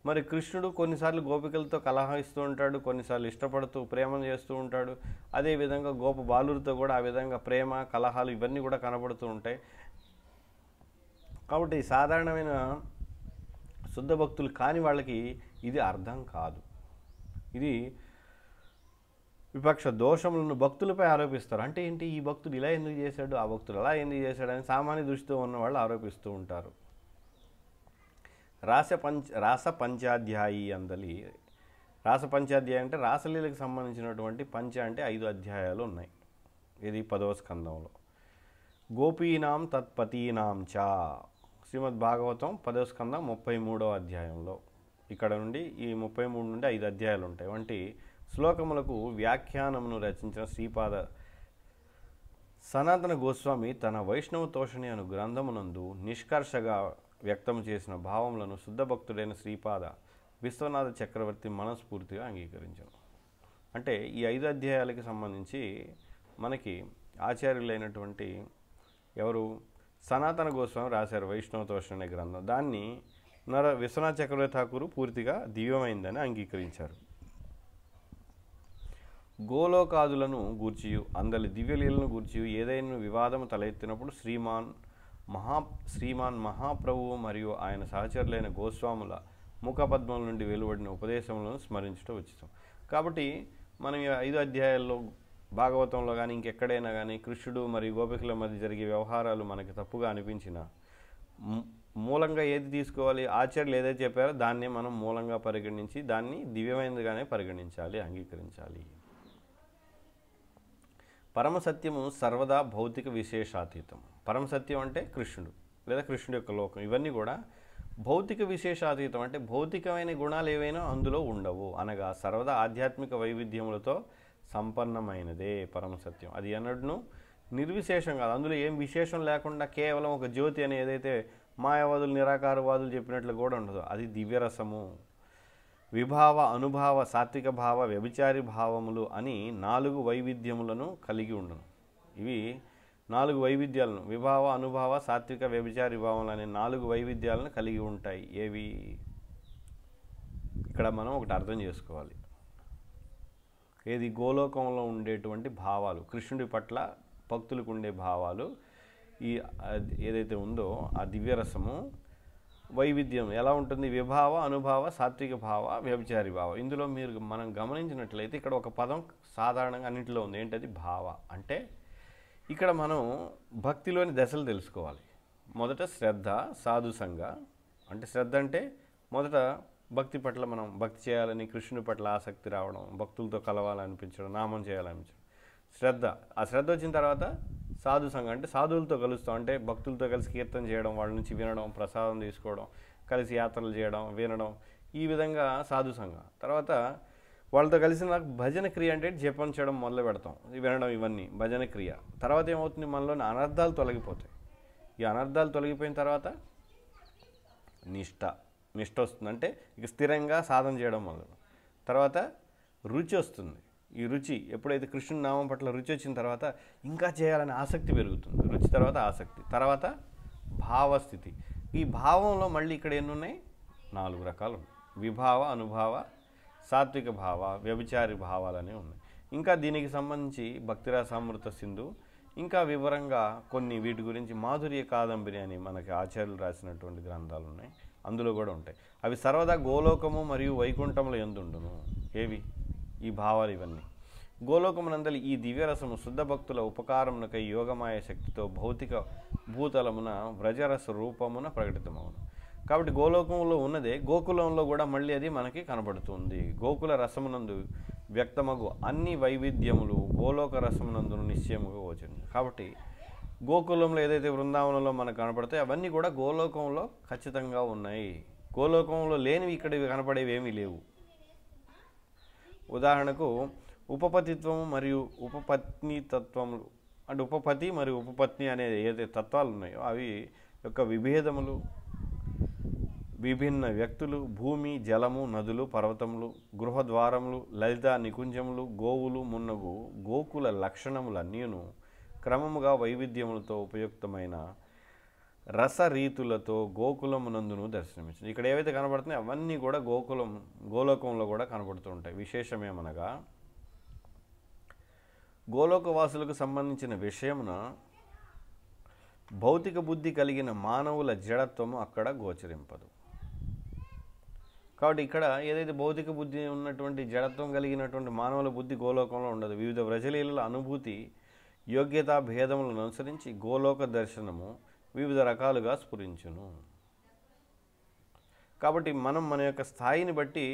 మరి కృష్ణుడు కొన్నిసార్లు గోపికలతో కలహిస్తూ ఉంటాడు, కొన్నిసార్లు ఇష్టపడుతూ ప్రేమను చేస్తూ ఉంటాడు. అదేవిధంగా గోప బాలులతో కూడా ఆ విధంగా ప్రేమ కలహాలు ఇవన్నీ కూడా కనబడుతూ ఉంటాయి. కాబట్టి సాధారణమైన శుద్ధ భక్తులు కాని వాళ్ళకి ఇది అర్థం కాదు. ఇది విపక్ష దోషములను భక్తులపై ఆరోపిస్తారు. అంటే ఏంటి, ఈ భక్తుడు ఇలా ఎందుకు చేశాడు, ఆ భక్తుడు అలా ఎందుకు చేశాడు అని సామాన్య దృష్టితో ఉన్న వాళ్ళు ఆరోపిస్తూ ఉంటారు. రాస పంచాధ్యాయి అందలి, రాస పంచాధ్యాయి అంటే రాసలీలకు సంబంధించినటువంటి పంచ అంటే 5 అధ్యాయాలు ఉన్నాయి. ఇది 10వ స్కందంలో. గోపీనాం తత్పతీనాం చ, శ్రీమద్ భాగవతం 10వ స్కందం 33వ అధ్యాయంలో. ఇక్కడ నుండి ఈ 33 నుండి 5 అధ్యాయాలు ఉంటాయి. వంటి శ్లోకములకు వ్యాఖ్యానమును రచించిన శ్రీపాద సనాతన గోస్వామి తన వైష్ణవ తోషణి అను గ్రంథమునందు నిష్కర్షగా వ్యక్తం చేసిన భావములను శుద్ధ భక్తుడైన శ్రీపాద విశ్వనాథ చక్రవర్తి మనస్ఫూర్తిగా అంగీకరించాను. అంటే ఈ 5 అధ్యాయాలకి సంబంధించి మనకి ఆచార్యులైనటువంటి ఎవరు, సనాతన గోస్వామి రాశారు వైష్ణవ తోషణ అనే గ్రంథం. దాన్ని విశ్వనాథ చక్రవర్తి ఠాకూరు పూర్తిగా దివ్యమైందని అంగీకరించారు. గోలోకాదులను గూర్చియు అందలి దివ్యలీలను గూర్చియు ఏదైనా వివాదము తలెత్తినప్పుడు శ్రీమాన్ మహాప్రభువు మరియు ఆయన సహచరులైన గోస్వాముల ముఖపద్మం నుండి వెలువడిన ఉపదేశములను స్మరించడం ఉచితం. కాబట్టి మనం ఈ 5 అధ్యాయాల్లో భాగవతంలో కానీ ఇంకెక్కడైనా కానీ కృష్ణుడు మరియు గోపికల మధ్య జరిగే వ్యవహారాలు మనకి తప్పుగా అనిపించిన మూలంగా ఏది తీసుకోవాలి, ఆచార్యులు ఏదైతే చెప్పారో దాన్ని మనం మూలంగా పరిగణించి దాన్ని దివ్యమైనదిగానే పరిగణించాలి, అంగీకరించాలి. పరమసత్యము సర్వదా భౌతిక విశేషాతీతం. పరమసత్యం అంటే కృష్ణుడు లేదా కృష్ణుడి యొక్క లోకం. ఇవన్నీ కూడా భౌతిక విశేషాతీతం అంటే భౌతికమైన గుణాలు ఏవైనా అందులో ఉండవు, అనగా సర్వదా ఆధ్యాత్మిక వైవిధ్యములతో సంపన్నమైనదే పరమసత్యం. అది ఎన్నడూ నిర్విశేషం కాదు, అందులో ఏం విశేషం లేకుండా కేవలం ఒక జ్యోతి అని ఏదైతే మాయావాదులు నిరాకారవాదులు చెప్పినట్లు కూడా ఉండదు. అది దివ్యరసము. విభావ, అనుభావ, సాత్విక భావ, వ్యభిచారి భావములు అని 4 వైవిధ్యములను కలిగి ఉండను. ఇవి 4 వైవిధ్యాలను, విభావ, అనుభావ, సాత్విక, వ్యభిచారి భావములు అనే 4 వైవిధ్యాలను కలిగి ఉంటాయి. ఏవి ఇక్కడ మనం ఒకటి అర్థం చేసుకోవాలి. ఏది గోలోకంలో ఉండేటువంటి భావాలు, కృష్ణుడి పట్ల భక్తులకు ఉండే భావాలు, ఈ ఏదైతే ఉందో ఆ దివ్యరసము వైవిధ్యం ఎలా ఉంటుంది? విభావ, అనుభావ, సాత్విక భావ, వ్యభిచారి భావ. ఇందులో మనం గమనించినట్లయితే ఇక్కడ ఒక పదం సాధారణంగా అన్నింటిలో ఉంది. ఏంటది? భావ. అంటే ఇక్కడ మనం భక్తిలోని దశలు తెలుసుకోవాలి. మొదట శ్రద్ధ, సాధుసంగ. అంటే శ్రద్ధ అంటే మొదట భక్తి పట్ల మనం భక్తి చేయాలని, కృష్ణుని పట్ల ఆసక్తి రావడం, భక్తులతో కలవాలనిపించడం, నామం చేయాలనిపించడం శ్రద్ధ. ఆ శ్రద్ధ వచ్చిన తర్వాత సాధుసంగం అంటే సాధువులతో కలుస్తాం, అంటే భక్తులతో కలిసి కీర్తన చేయడం, వాళ్ళ నుంచి వినడం, ప్రసాదం తీసుకోవడం, కలిసి యాత్రలు చేయడం, వినడం, ఈ విధంగా సాధుసంగం. తర్వాత వాళ్ళతో కలిసి నాకు భజన క్రియ అంటే జపం చేయడం మొదలు పెడతాం, వినడం, ఇవన్నీ భజన క్రియ. తర్వాత ఏమవుతుంది? మనలోని అనర్థాలు తొలగిపోతాయి. ఈ అనర్థాలు తొలగిపోయిన తర్వాత నిష్ట వస్తుంది, అంటే ఇక స్థిరంగా సాధన చేయడం మొదలు. తర్వాత రుచి వస్తుంది. ఈ రుచి ఎప్పుడైతే కృష్ణుని నామం పట్ల రుచి వచ్చిన తర్వాత ఇంకా చేయాలనే ఆసక్తి పెరుగుతుంది. రుచి తర్వాత ఆసక్తి, తర్వాత భావస్థితి. ఈ భావంలో మళ్ళీ ఇక్కడ ఎన్ని ఉన్నాయి? 4 రకాలు ఉన్నాయి. విభావ, అనుభావ, సాత్విక భావ, వ్యభిచారి భావాలనే ఉన్నాయి. ఇంకా దీనికి సంబంధించి భక్తిరసామృత సింధు ఇంకా వివరంగా కొన్ని వీటి గురించి మాధుర్య కాదంబరి అని మనకి ఆచార్యులు రాసినటువంటి గ్రంథాలు ఉన్నాయి, అందులో కూడా ఉంటాయి. అవి సర్వదా గోలోకము మరియు వైకుంఠముల యందుండును. ఏవి? ఈ భావాలు ఇవన్నీ. గోలోకమునందలి ఈ దివ్యరసము శుద్ధ భక్తుల ఉపకారమునకై యోగమాయ శక్తితో భౌతిక భూతలమున వ్రజరస రూపమున ప్రకటితమవును. కాబట్టి గోలోకంలో ఉన్నదే గోకులంలో కూడా మళ్ళీ అది మనకి కనబడుతుంది. గోకుల రసమునందు వ్యక్తమగు అన్ని వైవిధ్యములు గోలోక రసమునందును నిశ్చయముగా వచ్చింది. కాబట్టి గోకులంలో ఏదైతే బృందావనంలో మనకు కనపడతాయి అవన్నీ కూడా గోలోకంలో ఖచ్చితంగా ఉన్నాయి. గోలోకంలో లేనివి ఇక్కడ కనపడేవి ఏమీ లేవు. ఉదాహరణకు ఉపపతిత్వము మరియు ఉపపత్నితత్వములు, అంటే ఉపపతి మరియు ఉపపత్ని అనే ఏదైతే తత్వాలు ఉన్నాయో అవి యొక్క విభేదములు, విభిన్న వ్యక్తులు, భూమి, జలము, నదులు, పర్వతములు, గృహద్వారములు, లలిత నికుంజములు, గోవులు మున్నగు గోకుల లక్షణములన్నీను క్రమముగా వైవిధ్యములతో ఉపయుక్తమైన రసరీతులతో గోకులమునందును దర్శనమిచ్చింది. ఇక్కడ ఏవైతే కనబడుతున్నాయో అవన్నీ కూడా గోలోకంలో కూడా కనబడుతూ ఉంటాయి. విశేషమేమనగా గోలోకవాసులకు సంబంధించిన విషయమున భౌతిక బుద్ధి కలిగిన మానవుల జడత్వము అక్కడ గోచరింపదు. కాబట్టి ఇక్కడ ఏదైతే భౌతిక బుద్ధి ఉన్నటువంటి జడత్వం కలిగినటువంటి మానవుల బుద్ధి గోలోకంలో ఉండదు. వివిధ వ్రజలీల అనుభూతి యోగ్యతా భేదములను అనుసరించి గోలోక దర్శనము వివిధ రకాలుగా స్ఫురించును. కాబట్టి మనం మన యొక్క స్థాయిని బట్టి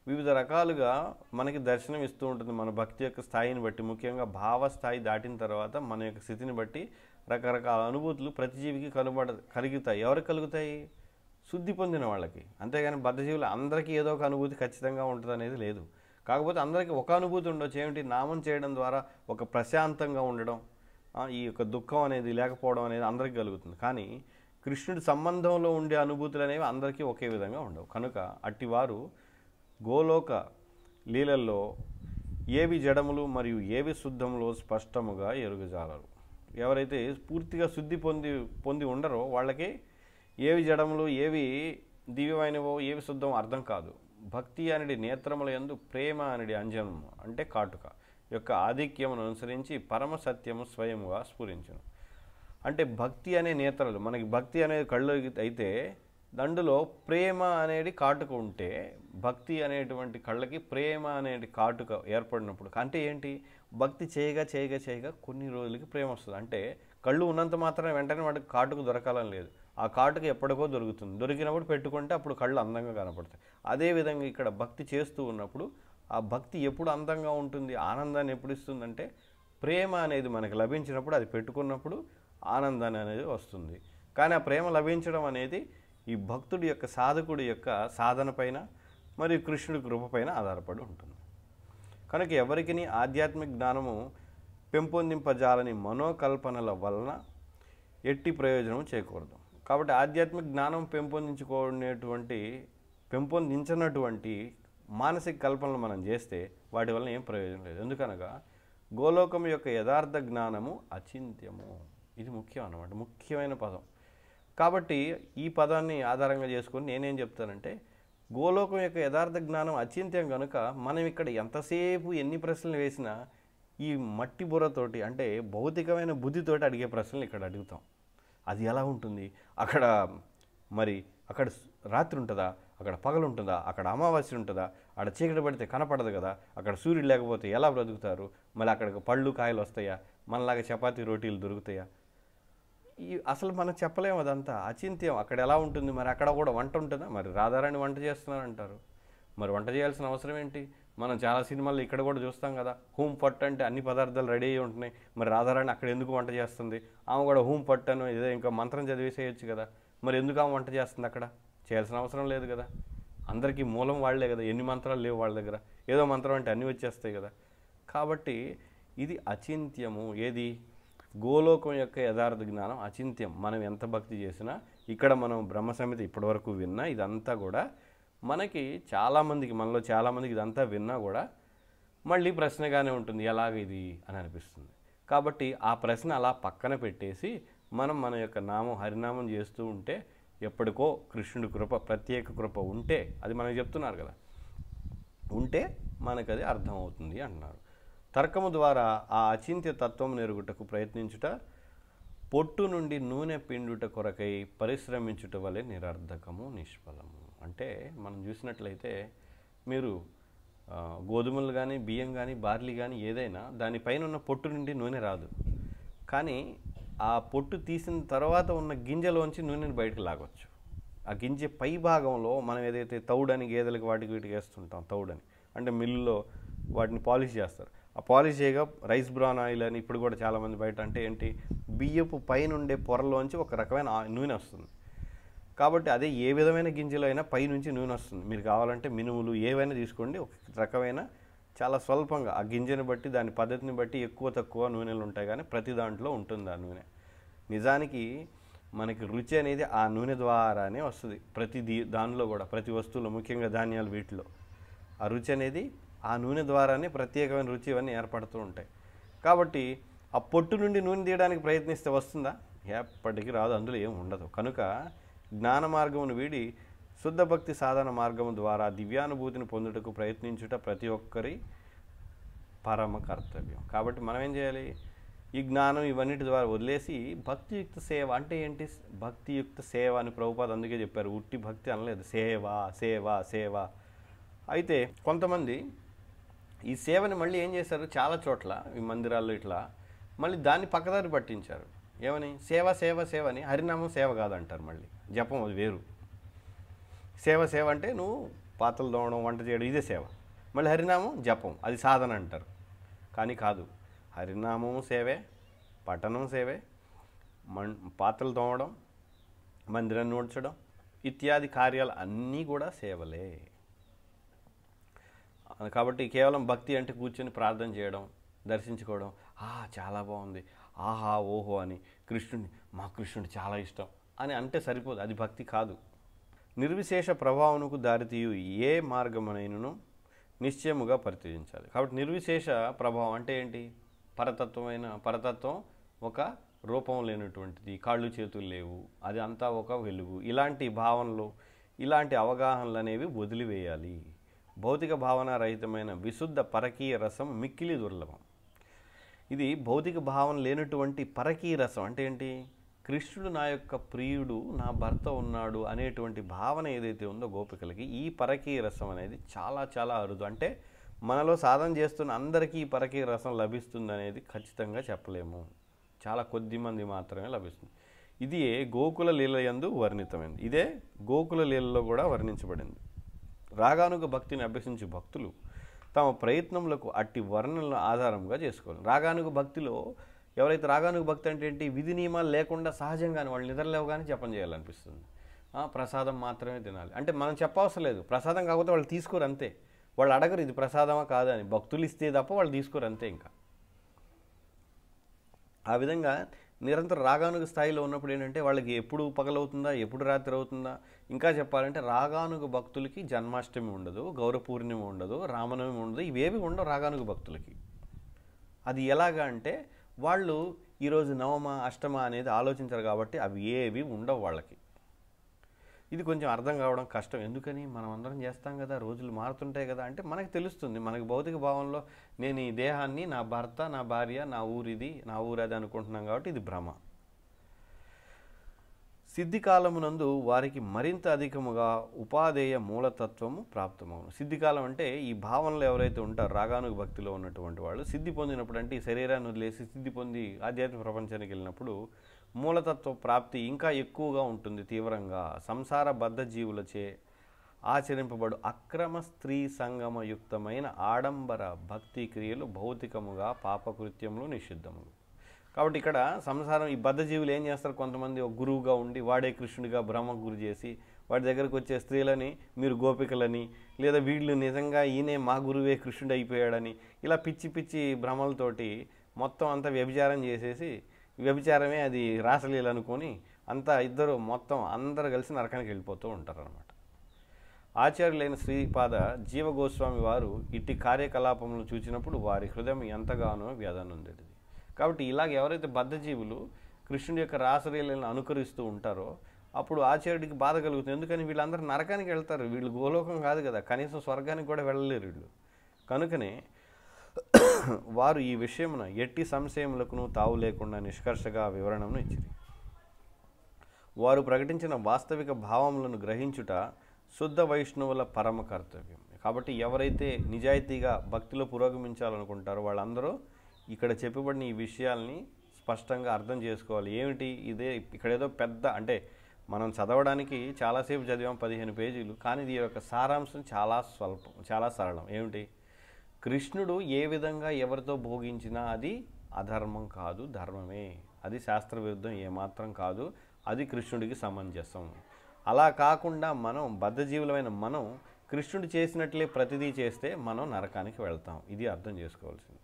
వివిధ రకాలుగా మనకి దర్శనం ఇస్తూ ఉంటుంది. మన భక్తి యొక్క స్థాయిని బట్టి, ముఖ్యంగా భావస్థాయి దాటిన తర్వాత మన యొక్క స్థితిని బట్టి రకరకాల అనుభూతులు ప్రతి జీవికి కలుగుతాయి. ఎవరికి కలుగుతాయి? శుద్ధి పొందిన వాళ్ళకి. అంతేగాని బద్ధజీవులు అందరికీ ఏదో ఒక అనుభూతి ఖచ్చితంగా ఉంటుంది అనేది లేదు. కాకపోతే అందరికీ ఒక అనుభూతి ఉండొచ్చు. ఏమిటి? నామం చేయడం ద్వారా ఒక ప్రశాంతంగా ఉండడం, ఈ యొక్క దుఃఖం అనేది లేకపోవడం అనేది అందరికీ కలుగుతుంది. కానీ కృష్ణుడి సంబంధంలో ఉండే అనుభూతులు అనేవి అందరికీ ఒకే విధంగా ఉండవు. కనుక అట్టివారు గోలోక లీలల్లో ఏవి జడములు మరియు ఏవి శుద్ధములో స్పష్టముగా ఎరుగజాలరు. ఎవరైతే పూర్తిగా శుద్ధి పొంది ఉండరో వాళ్ళకి ఏవి జడములు, ఏవి దివ్యమైనవో, ఏవి శుద్ధమో అర్థం కాదు. భక్తి అనేది నేత్రముల యందు ప్రేమ అనేది అంజనం అంటే కాటుక యొక్క ఆధిక్యమును అనుసరించి పరమ సత్యము స్వయముగా స్ఫురించును. అంటే భక్తి అనే నేత్రాలు, మనకి భక్తి అనేది కళ్ళు అయితే అందులో ప్రేమ అనేది కాటుక ఉంటే, భక్తి అనేటువంటి కళ్ళకి ప్రేమ అనేది కాటుక ఏర్పడినప్పుడు అంటే ఏంటి, భక్తి చేయగా చేయగా చేయగా కొన్ని రోజులకి ప్రేమ వస్తుంది. అంటే కళ్ళు ఉన్నంత మాత్రమే వెంటనే వాటికి కాటుక దొరకాలని లేదు. ఆ కాటుక ఎప్పటికో దొరుకుతుంది. దొరికినప్పుడు పెట్టుకుంటే అప్పుడు కళ్ళు అందంగా కనపడతాయి. అదేవిధంగా ఇక్కడ భక్తి చేస్తూ ఉన్నప్పుడు ఆ భక్తి ఎప్పుడు అందంగా ఉంటుంది, ఆనందాన్ని ఎప్పుడు ఇస్తుందంటే ప్రేమ అనేది మనకు లభించినప్పుడు, అది పెట్టుకున్నప్పుడు ఆనందాన్ని అనేది వస్తుంది. కానీ ఆ ప్రేమ లభించడం అనేది ఈ భక్తుడి యొక్క, సాధకుడి యొక్క సాధన పైన మరియు కృష్ణుడి కృపపైన ఆధారపడి ఉంటుంది. కనుక ఎవరికి ఆధ్యాత్మిక జ్ఞానము పెంపొందింపజాలని మనోకల్పనల వలన ఎట్టి ప్రయోజనం చేకూరదు. కాబట్టి ఆధ్యాత్మిక జ్ఞానం పెంపొందించినటువంటి మానసిక కల్పనలు మనం చేస్తే వాటి వలన ఏం ప్రయోజనం లేదు. ఎందుకనగా గోలోకం యొక్క యథార్థ జ్ఞానము అచింత్యము. ఇది ముఖ్యం అన్నమాట, ముఖ్యమైన పదం. కాబట్టి ఈ పదాన్ని ఆధారంగా చేసుకొని నేనేం చెప్తానంటే, గోలోకం యొక్క యథార్థ జ్ఞానం అచింత్యం కనుక మనం ఇక్కడ ఎంతసేపు ఎన్ని ప్రశ్నలు వేసినా ఈ మట్టి బుర్రతోటి, అంటే భౌతికమైన బుద్ధితోటి అడిగే ప్రశ్నలు ఇక్కడ అడుగుతాం. అది ఎలా ఉంటుంది, అక్కడ మరి అక్కడ రాత్రి ఉంటుందా, అక్కడ పగలు ఉంటుందా, అక్కడ అమావాస్య ఉంటుందా, అక్కడ చీకటి పడితే కనపడదు కదా, అక్కడ సూర్యుడు లేకపోతే ఎలా బ్రతుకుతారు, మళ్ళీ అక్కడికి పళ్ళు కాయలు వస్తాయా, మనలాగా చపాతీ రోటీలు దొరుకుతాయా, అసలు మనం చెప్పలేము. అదంతా అచింత్యం. అక్కడ ఎలా ఉంటుంది, మరి అక్కడ కూడా వంట ఉంటుందా, మరి రాధారాణి వంట చేస్తున్నారంటారు. మరి వంట చేయాల్సిన అవసరం ఏంటి, మనం చాలా సినిమాల్లో ఇక్కడ కూడా చూస్తాం కదా, హోమ్ పట్టు అంటే అన్ని పదార్థాలు రెడీ అయ్యి ఉంటున్నాయి, మరి రాధారాణి అక్కడ ఎందుకు వంట చేస్తుంది, ఆమె కూడా హోమ్ పట్టు అని ఏదో ఇంకా మంత్రం చదివేసేయచ్చు కదా, మరి ఎందుకు ఆమె వంట చేస్తుంది, అక్కడ చేయాల్సిన అవసరం లేదు కదా, అందరికీ మూలం వాళ్లే కదా, ఎన్ని మంత్రాలు లేవు వాళ్ళ దగ్గర, ఏదో మంత్రం అంటే అన్నీ వచ్చేస్తాయి కదా. కాబట్టి ఇది అచింత్యము. ఏది, గోలోకం యొక్క యథార్థ జ్ఞానం అచింత్యం. మనం ఎంత భక్తి చేసినా, ఇక్కడ మనం బ్రహ్మ సంహిత ఇప్పటివరకు విన్నా ఇదంతా కూడా మనకి చాలామందికి, మనలో చాలామందికి ఇదంతా విన్నా కూడా మళ్ళీ ప్రశ్నగానే ఉంటుంది, ఎలాగ ఇది అని అనిపిస్తుంది. కాబట్టి ఆ ప్రశ్న అలా పక్కన పెట్టేసి మనం మన యొక్క నామం, హరినామం చేస్తూ ఉంటే ఎప్పటికో కృష్ణుడి కృప, ప్రత్యేక కృప ఉంటే, అది మనకు చెప్తున్నారు కదా, ఉంటే మనకు అది అర్థమవుతుంది అంటున్నారు. తర్కము ద్వారా ఆ అచింత్య తత్వం నెరుగుటకు ప్రయత్నించుట పొట్టు నుండి నూనె పిండుట కొరకై పరిశ్రమించుట వలె నిరర్ధకము, నిష్ఫలము. అంటే మనం చూసినట్లయితే మీరు గోధుమలు కానీ, బియ్యం కానీ, బార్లీ కానీ ఏదైనా దానిపైన ఉన్న పొట్టు నుండి నూనె రాదు. కానీ ఆ పొట్టు తీసిన తర్వాత ఉన్న గింజలోంచి నూనెని బయటకు లాగొచ్చు. ఆ గింజ పై భాగంలో మనం ఏదైతే తౌడని గేదెలకు వాటికి వీటికి వేస్తుంటాం, తౌడని అంటే మిల్లులో వాటిని పాలిష్ చేస్తారు. ఆ పాలిష్ చేయగా రైస్ బ్రాన్ ఆయిల్ అని ఇప్పుడు కూడా చాలామంది బయట, అంటే ఏంటి, బియ్యపు పైనుండే పొరలోంచి ఒక రకమైన నూనె వస్తుంది. కాబట్టి అదే ఏ విధమైన గింజలో అయినా పైనుంచి నూనె వస్తుంది. మీరు కావాలంటే మినుములు ఏవైనా తీసుకోండి, ఒక రకమైన చాలా స్వల్పంగా ఆ గింజని బట్టి, దాని పద్ధతిని బట్టి ఎక్కువ తక్కువ నూనెలు ఉంటాయి, కానీ ప్రతి దాంట్లో ఉంటుంది ఆ నూనె. నిజానికి మనకి రుచి అనేది ఆ నూనె ద్వారానే వస్తుంది. ప్రతి దానిలో కూడా, ప్రతి వస్తువులో, ముఖ్యంగా ధాన్యాలు, వీటిలో ఆ రుచి అనేది ఆ నూనె ద్వారానే ప్రత్యేకమైన రుచి ఇవన్నీ ఏర్పడుతూ ఉంటాయి. కాబట్టి ఆ పొట్టు నుండి నూనె తీయడానికి ప్రయత్నిస్తే వస్తుందా, ఎప్పటికీ రాదు, అందులో ఏం ఉండదు. కనుక జ్ఞాన మార్గమును వీడి శుద్ధ భక్తి సాధన మార్గము ద్వారా దివ్యానుభూతిని పొందుటకు ప్రయత్నించుట ప్రతి ఒక్కరి పరమ కర్తవ్యం. కాబట్టి మనం ఏం చేయాలి, ఈ జ్ఞానం ఇవన్నిటి ద్వారా వదిలేసి భక్తియుక్త సేవ. అంటే ఏంటి భక్తియుక్త సేవ అని ప్రభుపాద అందుకే చెప్పారు, ఉట్టి భక్తి అనలేదు, సేవ సేవ సేవ. అయితే కొంతమంది ఈ సేవని మళ్ళీ ఏం చేశారు, చాలా చోట్ల ఈ మందిరాల్లో ఇట్లా మళ్ళీ దాన్ని పక్కదారి పట్టించారు. ఏమని, సేవ సేవ సేవ అని. హరినామం సేవ కాదంటారు, మళ్ళీ జపం అది వేరు. సేవ సేవ అంటే నువ్వు పాత్రలు తోమడం, వంట చేయడం, ఇదే సేవ. మళ్ళీ హరినామం జపం, అది సాధన అంటారు. కానీ కాదు, హరినామం సేవే, పఠనం సేవే, పాత్రలు తోమడం, మందిరాన్ని నూడ్చడం ఇత్యాది కార్యాలు అన్నీ కూడా సేవలే. కాబట్టి కేవలం భక్తి అంటే కూర్చొని ప్రార్థన చేయడం, దర్శించుకోవడం, చాలా బాగుంది, ఆహా ఓహో అని, కృష్ణుడిని, మా కృష్ణుడు చాలా ఇష్టం అని అంటే సరిపోదు, అది భక్తి కాదు. నిర్విశేష ప్రభావమునకు దారితీయు ఏ మార్గమునైనను నిశ్చయముగా పరిత్యజించాలి. కాబట్టి నిర్విశేష ప్రభావం అంటే ఏంటి, పరతత్వం ఒక రూపం లేనటువంటిది, కాళ్ళు చేతులు లేవు, అది అంతా ఒక వెలుగు. ఇలాంటి భావనలు, ఇలాంటి అవగాహనలు అనేవి వదిలివేయాలి. భౌతిక భావన రహితమైన విశుద్ధ పరకీయ రసం మిక్కిలి దుర్లభం. ఇది భౌతిక భావన లేనటువంటి పరకీయ రసం అంటే ఏంటి, కృష్ణుడు నా యొక్క ప్రియుడు, నా భర్త ఉన్నాడు అనేటువంటి భావన ఏదైతే ఉందో గోపికలకి, ఈ పరకీ రసం అనేది చాలా చాలా అరుదు. అంటే మనలో సాధన చేస్తున్న అందరికీ ఈ పరకీ రసం లభిస్తుంది అనేది ఖచ్చితంగా చెప్పలేము. చాలా కొద్ది మంది మాత్రమే లభిస్తుంది. ఇది గోకుల లీల యందు వర్ణితమైంది. ఇదే గోకుల లీలలో కూడా వర్ణించబడింది. రాగానుగ భక్తిని అభ్యసించే భక్తులు తమ ప్రయత్నములకు అట్టి వర్ణనలను ఆధారంగా చేసుకోవాలి. రాగానుగ భక్తిలో ఎవరైతే రాగానుగ భక్తి అంటే ఏంటి, విధి నియమాలు లేకుండా సహజంగానే వాళ్ళు నిద్రలేవగానే జపం చేయాలనిపిస్తుంది. ప్రసాదం మాత్రమే తినాలి అంటే మనం చెప్పవసరం లేదు. ప్రసాదం కాకపోతే వాళ్ళు తీసుకోరు అంతే. వాళ్ళు అడగరు ఇది ప్రసాదమా కాదని, భక్తులు ఇస్తే తప్ప వాళ్ళు తీసుకోరు అంతే. ఇంకా ఆ విధంగా నిరంతరం రాగానుగ స్థాయిలో ఉన్నప్పుడు ఏంటంటే వాళ్ళకి ఎప్పుడు పగలవుతుందా, ఎప్పుడు రాత్రి అవుతుందా. ఇంకా చెప్పాలంటే రాగానుగ భక్తులకి జన్మాష్టమి ఉండదు, గౌర పూర్ణిమ ఉండదు, రామనవమి ఉండదు, ఇవేవి ఉండవు రాగానుగ భక్తులకి. అది ఎలాగా అంటే వాళ్ళు ఈరోజు నవమ అష్టమ అనేది ఆలోచించరు కాబట్టి అవి ఏవి ఉండవు వాళ్ళకి. ఇది కొంచెం అర్థం కావడం కష్టం. ఎందుకని, మనం అందరం చేస్తాం కదా, రోజులు మారుతుంటాయి కదా. అంటే మనకు తెలుస్తుంది, మనకి భౌతిక భావంలో నేను ఈ దేహాన్ని నా భర్త, నా భార్య, నా ఊరిది, నా ఊరది అనుకుంటున్నాం కాబట్టి ఇది భ్రమ. సిద్ధికాలమునందు వారికి మరింత అధికముగా ఉపాదేయ మూలతత్వము ప్రాప్తమవును. సిద్ధికాలం అంటే ఈ భావనలు ఎవరైతే ఉంటారో రాగానుగ భక్తిలో ఉన్నటువంటి వాళ్ళు సిద్ధి పొందినప్పుడు, అంటే ఈ శరీరాన్ని వదిలేసి సిద్ధి పొంది ఆధ్యాత్మిక ప్రపంచానికి వెళ్ళినప్పుడు మూలతత్వ ప్రాప్తి ఇంకా ఎక్కువగా ఉంటుంది. తీవ్రంగా సంసార బద్ధ జీవులచే ఆచరింపబడు అక్రమ స్త్రీ సంగమయుక్తమైన ఆడంబర భక్తి క్రియలు భౌతికముగా పాపకృత్యములు నిషిద్ధములు. కాబట్టి ఇక్కడ సంసారం ఈ బద్ధజీవులు ఏం చేస్తారు, కొంతమంది ఒక గురువుగా ఉండి వాడే కృష్ణుడిగా భ్రమకు గురి చేసి వాడి దగ్గరకు వచ్చే స్త్రీలని మీరు గోపికలని, లేదా వీళ్ళు నిజంగా ఈయనే మా గురువే కృష్ణుడు అయిపోయాడని, ఇలా పిచ్చి పిచ్చి భ్రమలతోటి మొత్తం అంతా వ్యభిచారం చేసేసి, వ్యభిచారమే అది రాసలీల అనుకొని అంతా ఇద్దరు మొత్తం అందరు కలిసి నరకానికి వెళ్ళిపోతూ ఉంటారనమాట. ఆచార్యులైన శ్రీపాద జీవగోస్వామి వారు ఇట్టి కార్యకలాపములను చూచినప్పుడు వారి హృదయం ఎంతగానో వ్యధనుండేది. కాబట్టి ఇలాగ ఎవరైతే బద్ధజీవులు కృష్ణుడి యొక్క రాసలీలను అనుకరిస్తూ ఉంటారో అప్పుడు ఆచార్యుడికి బాధ కలుగుతుంది. ఎందుకని వీళ్ళందరూ నరకానికి వెళ్తారు, వీళ్ళు గోలోకం కాదు కదా, కనీసం స్వర్గానికి కూడా వెళ్ళలేరు వీళ్ళు. కనుకనే వారు ఈ విషయమున ఎట్టి సంశయములకును తావు లేకుండా నిష్కర్షగా వివరణను ఇచ్చిరి. వారు ప్రకటించిన వాస్తవిక భావములను గ్రహించుట శుద్ధ వైష్ణవుల పరమ కర్తవ్యం. కాబట్టి ఎవరైతే నిజాయితీగా భక్తిలో పురోగమించాలనుకుంటారో వాళ్ళందరూ ఇక్కడ చెప్పబడిన ఈ విషయాల్ని స్పష్టంగా అర్థం చేసుకోవాలి. ఏమిటి ఇదే, ఇక్కడ ఏదో పెద్ద అంటే మనం చదవడానికి చాలాసేపు చదివాం 15 పేజీలు, కానీ ఇది యొక్క సారాంశం చాలా స్వల్పం, చాలా సరళం. ఏమిటి, కృష్ణుడు ఏ విధంగా ఎవరితో భోగించినా అది అధర్మం కాదు, ధర్మమే. అది శాస్త్ర విరుద్ధం ఏమాత్రం కాదు, అది కృష్ణుడికి సమంజసం. అలా కాకుండా మనం బద్ధజీవులమైన మనం కృష్ణుడు చేసినట్లే ప్రతిదీ చేస్తే మనం నరకానికి వెళ్తాం. ఇది అర్థం చేసుకోవాల్సింది.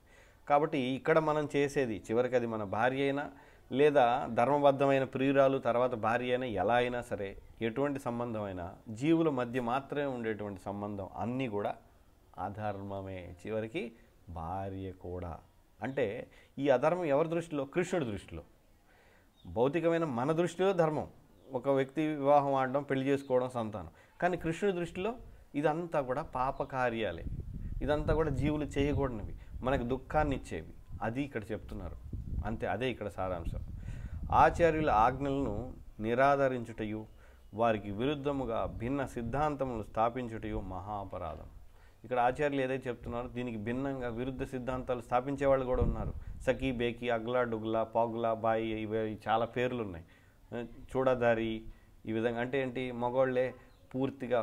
కాబట్టి ఇక్కడ మనం చేసేది చివరికి అది మన భార్య అయినా లేదా ధర్మబద్ధమైన ప్రియురాలు తర్వాత భార్య అయినా ఎలా అయినా సరే, ఎటువంటి సంబంధం అయినా జీవుల మధ్య మాత్రమే ఉండేటువంటి సంబంధం అన్నీ కూడా అధర్మమే. చివరికి భార్య కూడా. అంటే ఈ అధర్మం ఎవరి దృష్టిలో, కృష్ణుడి దృష్టిలో. భౌతికమైన మన దృష్టిలో ధర్మం, ఒక వ్యక్తి వివాహం ఆడడం, పెళ్లి చేసుకోవడం, సంతానం. కానీ కృష్ణుడి దృష్టిలో ఇదంతా కూడా పాపకార్యాలే, ఇదంతా కూడా జీవులు చేయకూడనివి, మనకు దుఃఖాన్ని ఇచ్చేవి. అది ఇక్కడ చెప్తున్నారు అంతే. అదే ఇక్కడ సారాంశం. ఆచార్యుల ఆజ్ఞలను నిరాదరించుటయు వారికి విరుద్ధముగా భిన్న సిద్ధాంతములు స్థాపించుటయు మహాపరాధం. ఇక్కడ ఆచార్యులు ఏదైతే చెప్తున్నారో దీనికి భిన్నంగా విరుద్ధ సిద్ధాంతాలు స్థాపించే వాళ్ళు కూడా ఉన్నారు. సఖీ, బేకి, అగ్లా, డుగ్లా, పాగులా, బాయి, ఇవి చాలా పేర్లు ఉన్నాయి. చూడదారి, ఈ విధంగా అంటే ఏంటి, మగవాళ్ళే పూర్తిగా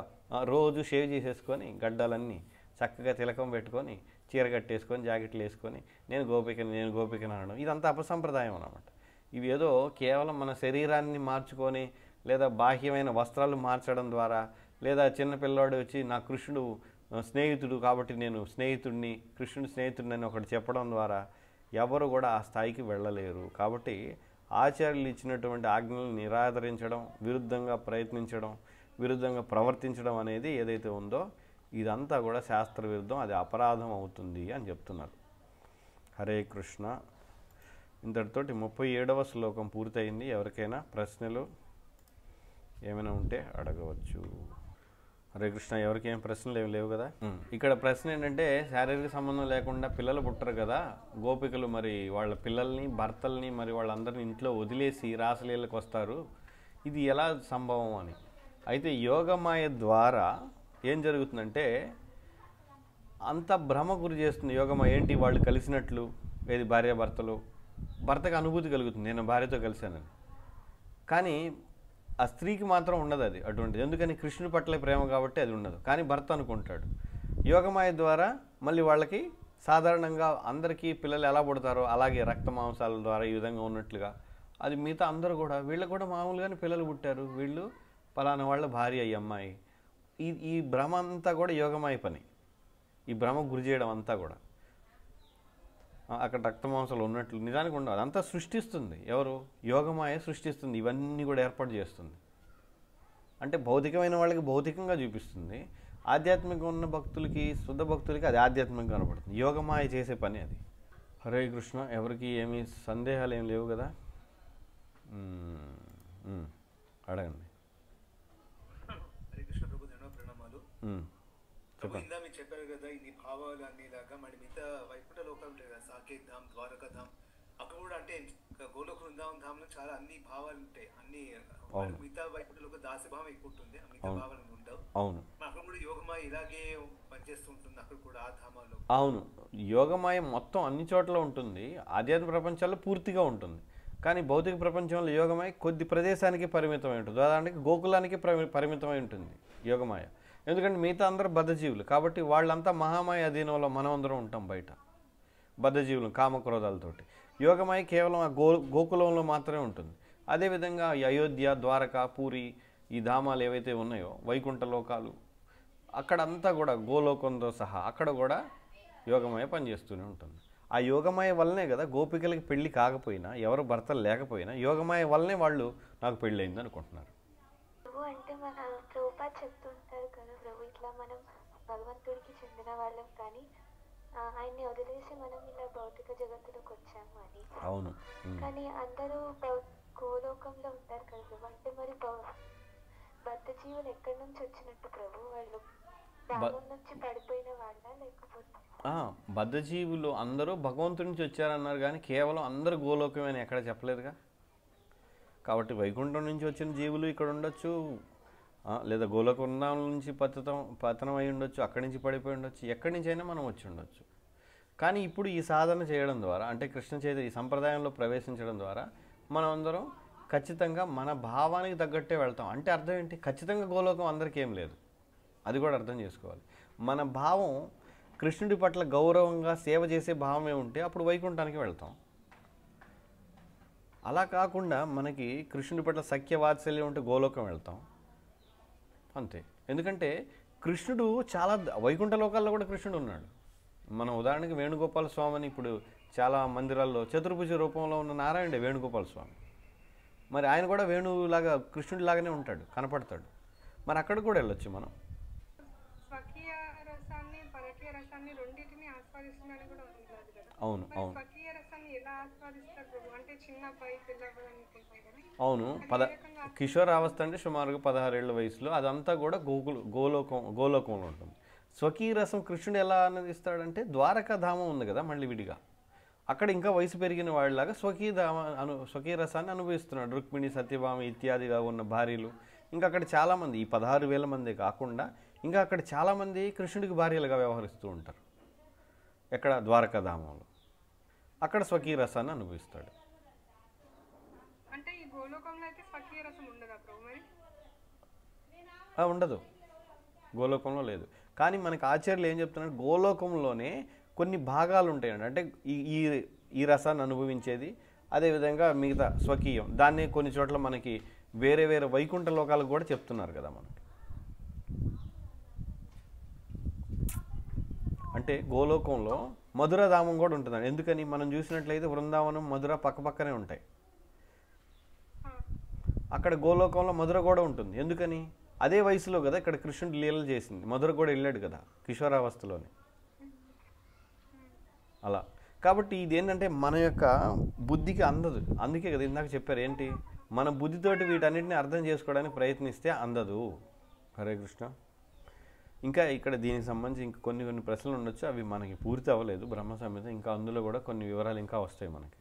రోజు షేవ్ చేసేసుకొని గడ్డలన్నీ చక్కగా తిలకం పెట్టుకొని చీర కట్టేసుకొని జాకెట్లు వేసుకొని నేను గోపికని అనడం, ఇదంతా అపసంప్రదాయం అన్నమాట. ఇవి ఏదో కేవలం మన శరీరాన్ని మార్చుకొని లేదా బాహ్యమైన వస్త్రాలు మార్చడం ద్వారా, లేదా చిన్నపిల్లాడు వచ్చి నా కృష్ణుడు స్నేహితుడు కాబట్టి నేను స్నేహితుడిని, కృష్ణుడు స్నేహితుడిని అని ఒకటి చెప్పడం ద్వారా ఎవరు కూడా ఆ స్థాయికి వెళ్ళలేరు. కాబట్టి ఆచార్యులు ఇచ్చినటువంటి ఆజ్ఞలను నిరాదరించడం, విరుద్ధంగా ప్రయత్నించడం, విరుద్ధంగా ప్రవర్తించడం అనేది ఏదైతే ఉందో ఇదంతా కూడా శాస్త్ర విరుద్ధం, అది అపరాధం అవుతుంది అని చెప్తున్నారు. హరే కృష్ణ. ఇంతటితోటి 37వ శ్లోకం పూర్తయింది. ఎవరికైనా ప్రశ్నలు ఏమైనా ఉంటే అడగవచ్చు. హరే కృష్ణ. ఎవరికి ఏం ప్రశ్నలు ఏమి లేవు కదా. ఇక్కడ ప్రశ్న ఏంటంటే, శారీరక సంబంధం లేకుండా పిల్లలు పుట్టరు కదా, గోపికలు మరి వాళ్ళ పిల్లల్ని భర్తల్ని మరి వాళ్ళందరినీ ఇంట్లో వదిలేసి రాసలీలకు వస్తారు, ఇది ఎలా సంభవం అని. అయితే యోగమాయ ద్వారా ఏం జరుగుతుందంటే అంత భ్రమ గురి చేస్తుంది యోగమాయ. ఏంటి వాళ్ళు కలిసినట్లు, ఏది భార్యాభర్తలు, భర్తకు అనుభూతి కలుగుతుంది నేను భార్యతో కలిశానని. కానీ ఆ స్త్రీకి మాత్రం ఉండదు అది అటువంటిది. ఎందుకని కృష్ణుడి పట్ల ప్రేమ కాబట్టి అది ఉండదు. కానీ భర్త అనుకుంటాడు. యోగమాయ ద్వారా మళ్ళీ వాళ్ళకి సాధారణంగా అందరికీ పిల్లలు ఎలా పుడతారో అలాగే రక్త మాంసాల ద్వారా ఈ విధంగా ఉన్నట్లుగా అది మిగతా అందరూ కూడా వీళ్ళకు కూడా మామూలుగానే పిల్లలు పుట్టారు, వీళ్ళు పలానా వాళ్ళ భార్య ఈ అమ్మాయి. ఈ భ్రమ అంతా కూడా యోగమాయ పని. ఈ భ్రమ గురి చేయడం అంతా కూడా అక్కడ రక్త మాంసాలు ఉన్నట్లు నిజానికి ఉండవు. అదంతా సృష్టిస్తుంది ఎవరు? యోగమాయ సృష్టిస్తుంది. ఇవన్నీ కూడా ఏర్పాటు చేస్తుంది. అంటే భౌతికమైన వాళ్ళకి భౌతికంగా చూపిస్తుంది, ఆధ్యాత్మికంగా ఉన్న భక్తులకి, శుద్ధ భక్తులకి అది ఆధ్యాత్మికంగా కనబడుతుంది. యోగమాయ చేసే పని అది. హరే కృష్ణ. ఎవరికి ఏమీ సందేహాలు ఏం లేవు కదా? అడగండి. హరే కృష్ణ ప్రభు, ధన్యవాదాలు, ప్రణామాలు. చెప్పండి. మీరు చెప్పారు కదా ఇన్ని భావాలు అన్ని లాగా మరి మిగతా వైకుంఠ లోకాలు ఉంటాయి కదా, సాకేత్ ధామ్, ద్వారకా ధామ్, అక్కడ కూడా అంటే గోలోక బృందావన్ ధామ్ లో చాలా అన్ని భావాలు ఉంటాయి. అన్ని మిగతా వైకుంఠ లోక దాసభావం ఎక్కువ ఉంటుంది, మిగతా భావాలు ఉండవు. అవును. అక్కడ కూడా యోగమాయ ఇలాగే పనిచేస్తుంటుంది అక్కడ కూడా ఆ ధామాల్లో. అవును, యోగమాయ మొత్తం అన్ని చోట్ల ఉంటుంది, ఆధ్యాత్మిక ప్రపంచాల్లో పూర్తిగా ఉంటుంది. కానీ భౌతిక ప్రపంచంలో యోగమాయ కొద్ది ప్రదేశానికి పరిమితమై ఉంటుంది. ఉదాహరణకి గోకులానికి పరిమితమై ఉంటుంది యోగమాయ. ఎందుకంటే మిగతా అందరూ బద్ధజీవులు కాబట్టి వాళ్ళంతా మహామాయ అధీనంలో, మనం అందరం ఉంటాం బయట బద్ధజీవులు కామక్రోధాలతోటి. యోగమాయ కేవలం ఆ గోకులంలో మాత్రమే ఉంటుంది. అదేవిధంగా ఈ అయోధ్య, ద్వారక, పూరి, ఈ ధామాలు ఏవైతే ఉన్నాయో వైకుంఠ లోకాలు, అక్కడంతా కూడా గోలోకంతో సహా అక్కడ కూడా యోగమాయ పనిచేస్తూనే ఉంటుంది. ఆ యోగమాయ వల్లనే కదా గోపికలకి పెళ్లి కాకపోయినా, ఎవరు భర్తలు లేకపోయినా యోగమాయ వల్లనే వాళ్ళు నాకు పెళ్ళయింది అనుకుంటున్నారు. అంటే మన ప్రభుపాద చెప్తుంటారు కదా ప్రభు, ఇట్లా మనం భగవంతుడికి చెందిన వాళ్ళం కానీ ఆయన్ని వదిలేసి మనం ఇలా భౌతిక జగత్తులోకి వచ్చాము అని. అవును. కానీ అందరూ గోలోకంలో ఉంటారు కదా ప్రభు. అంటే మరి బద్ధ జీవులు ఎక్కడి నుంచి వచ్చినట్టు ప్రభు? వాళ్ళు దానం నుంచి పడిపోయిన వాళ్ళ లేకపోతే? బద్ధజీవులు అందరూ భగవంతుడి నుంచి వచ్చారన్నారు కానీ కేవలం అందరూ గోలోకమని ఎక్కడ చెప్పలేదుగా. కాబట్టి వైకుంఠం నుంచి వచ్చిన జీవులు ఇక్కడ ఉండొచ్చు, లేదా గోలోకండం నుంచి పతనం అయి ఉండొచ్చు, అక్కడి నుంచి పడిపోయి ఉండొచ్చు, ఎక్కడి నుంచి అయినా మనం వచ్చి ఉండొచ్చు. కానీ ఇప్పుడు ఈ సాధన చేయడం ద్వారా, అంటే కృష్ణ చైతన్య ఈ సంప్రదాయంలో ప్రవేశించడం ద్వారా మనం అందరం ఖచ్చితంగా మన భావానికి తగ్గట్టే వెళ్తాం. అంటే అర్థం ఏంటి? ఖచ్చితంగా గోలోకం అందరికీ ఏం లేదు, అది కూడా అర్థం చేసుకోవాలి. మన భావం కృష్ణుడి పట్ల గౌరవంగా సేవ చేసే భావమే ఉంటే అప్పుడు వైకుంఠానికి వెళ్తాం. అలా కాకుండా మనకి కృష్ణుడి పట్ల సఖ్యవాత్సల్యం ఉంటే గోలోకం వెళ్తాం అంతే. ఎందుకంటే కృష్ణుడు చాలా వైకుంఠ లోకాల్లో కూడా కృష్ణుడు ఉన్నాడు. మన ఉదాహరణకి వేణుగోపాల స్వామిని ఇప్పుడు చాలా మందిరాల్లో చతుర్భుజ రూపంలో ఉన్న నారాయణుడే వేణుగోపాల స్వామి. మరి ఆయన కూడా వేణువులాగా కృష్ణుడిలాగానే ఉంటాడు, కనపడతాడు. మరి అక్కడికి కూడా వెళ్ళొచ్చు మనం. స్వకీయ రసాన్ని పరకీయ రసాన్ని రెండింటిని ఆస్వాదిస్తున్నాను కూడా ఉంది కదా. అవును అవును. స్వకీయ రసాన్ని ఎలా ఆస్వాదిస్తారు ప్రభు? అంటే చిన్న అబ్బాయి పిల్ల అబ్బాయి అనుకుంటాం కదా. అవును. కిషోరావస్థ అంటే సుమారుగా 16 ఏళ్ల వయసులో అదంతా కూడా గోలోకంలో ఉంటుంది. స్వకీయ రసం కృష్ణుడు ఎలా ఆనందిస్తాడంటే ద్వారకా ధామం ఉంది కదా మళ్ళీ విడిగా, అక్కడ ఇంకా వయసు పెరిగిన వాళ్ళలాగా స్వకీయ రసాన్ని అనుభవిస్తున్నాడు. రుక్మిణి, సత్యభామ ఇత్యాదిగా ఉన్న భార్యలు, ఇంకా అక్కడ చాలామంది, ఈ 16,000 మంది కాకుండా ఇంకా అక్కడ చాలామంది కృష్ణుడికి భార్యలుగా వ్యవహరిస్తూ ఉంటారు. ఎక్కడ? ద్వారకా ధామంలో. అక్కడ స్వకీయ రసాన్ని అనుభవిస్తాడు. అంటే ఈ గోలోకంలో అయితే స్వకీయ రసం ఉండదా ప్రభు మరి? ఉండదు, గోలోకంలో లేదు. కానీ మనకి ఆచార్యులు ఏం చెప్తున్నారు, గోలోకంలోనే కొన్ని భాగాలు ఉంటాయండి. అంటే ఈ రసాన్ని అనుభవించేది, అదేవిధంగా మిగతా స్వకీయం, దాన్ని కొన్ని చోట్ల మనకి వేరే వేరే వైకుంఠ లోకాలకు కూడా చెప్తున్నారు కదా మనకి. అంటే గోలోకంలో మధురధామం కూడా ఉంటుందండి. ఎందుకని? మనం చూసినట్లయితే బృందావనం, మధుర పక్కపక్కనే ఉంటాయి. అక్కడ గోలోకంలో మధుర కూడా ఉంటుంది. ఎందుకని? అదే వయసులో కదా ఇక్కడ కృష్ణుడు లీలలు చేసింది. మధుర కూడా వెళ్ళాడు కదా కిషోరావస్థలోనే. అలా కాబట్టి ఇది ఏంటంటే మన యొక్క బుద్ధికి అందదు. అందుకే కదా ఇందాక చెప్పారు ఏంటి, మన బుద్ధితోటి వీటన్నిటిని అర్థం చేసుకోవడానికి ప్రయత్నిస్తే అందదు. హరే కృష్ణ. ఇంకా ఇక్కడ దీనికి సంబంధించి ఇంకా కొన్ని ప్రశ్నలు ఉండొచ్చు, అవి మనకి పూర్తి అవ్వలేదు బ్రహ్మ సంహిత, ఇంకా అందులో కూడా కొన్ని వివరాలు ఇంకా వస్తాయి మనకి.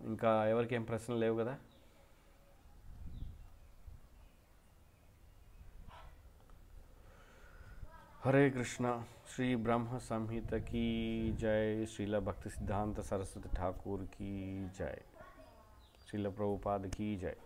ఇంకా ఎవరికి ఏం ప్రశ్నలు లేవు కదా? హరే కృష్ణ. శ్రీ బ్రహ్మ సంహిత की जय, श्रील भक्ति सिद्धांत सरस्वती ठाकुर की जय, श्रील प्रभुपाद की जय.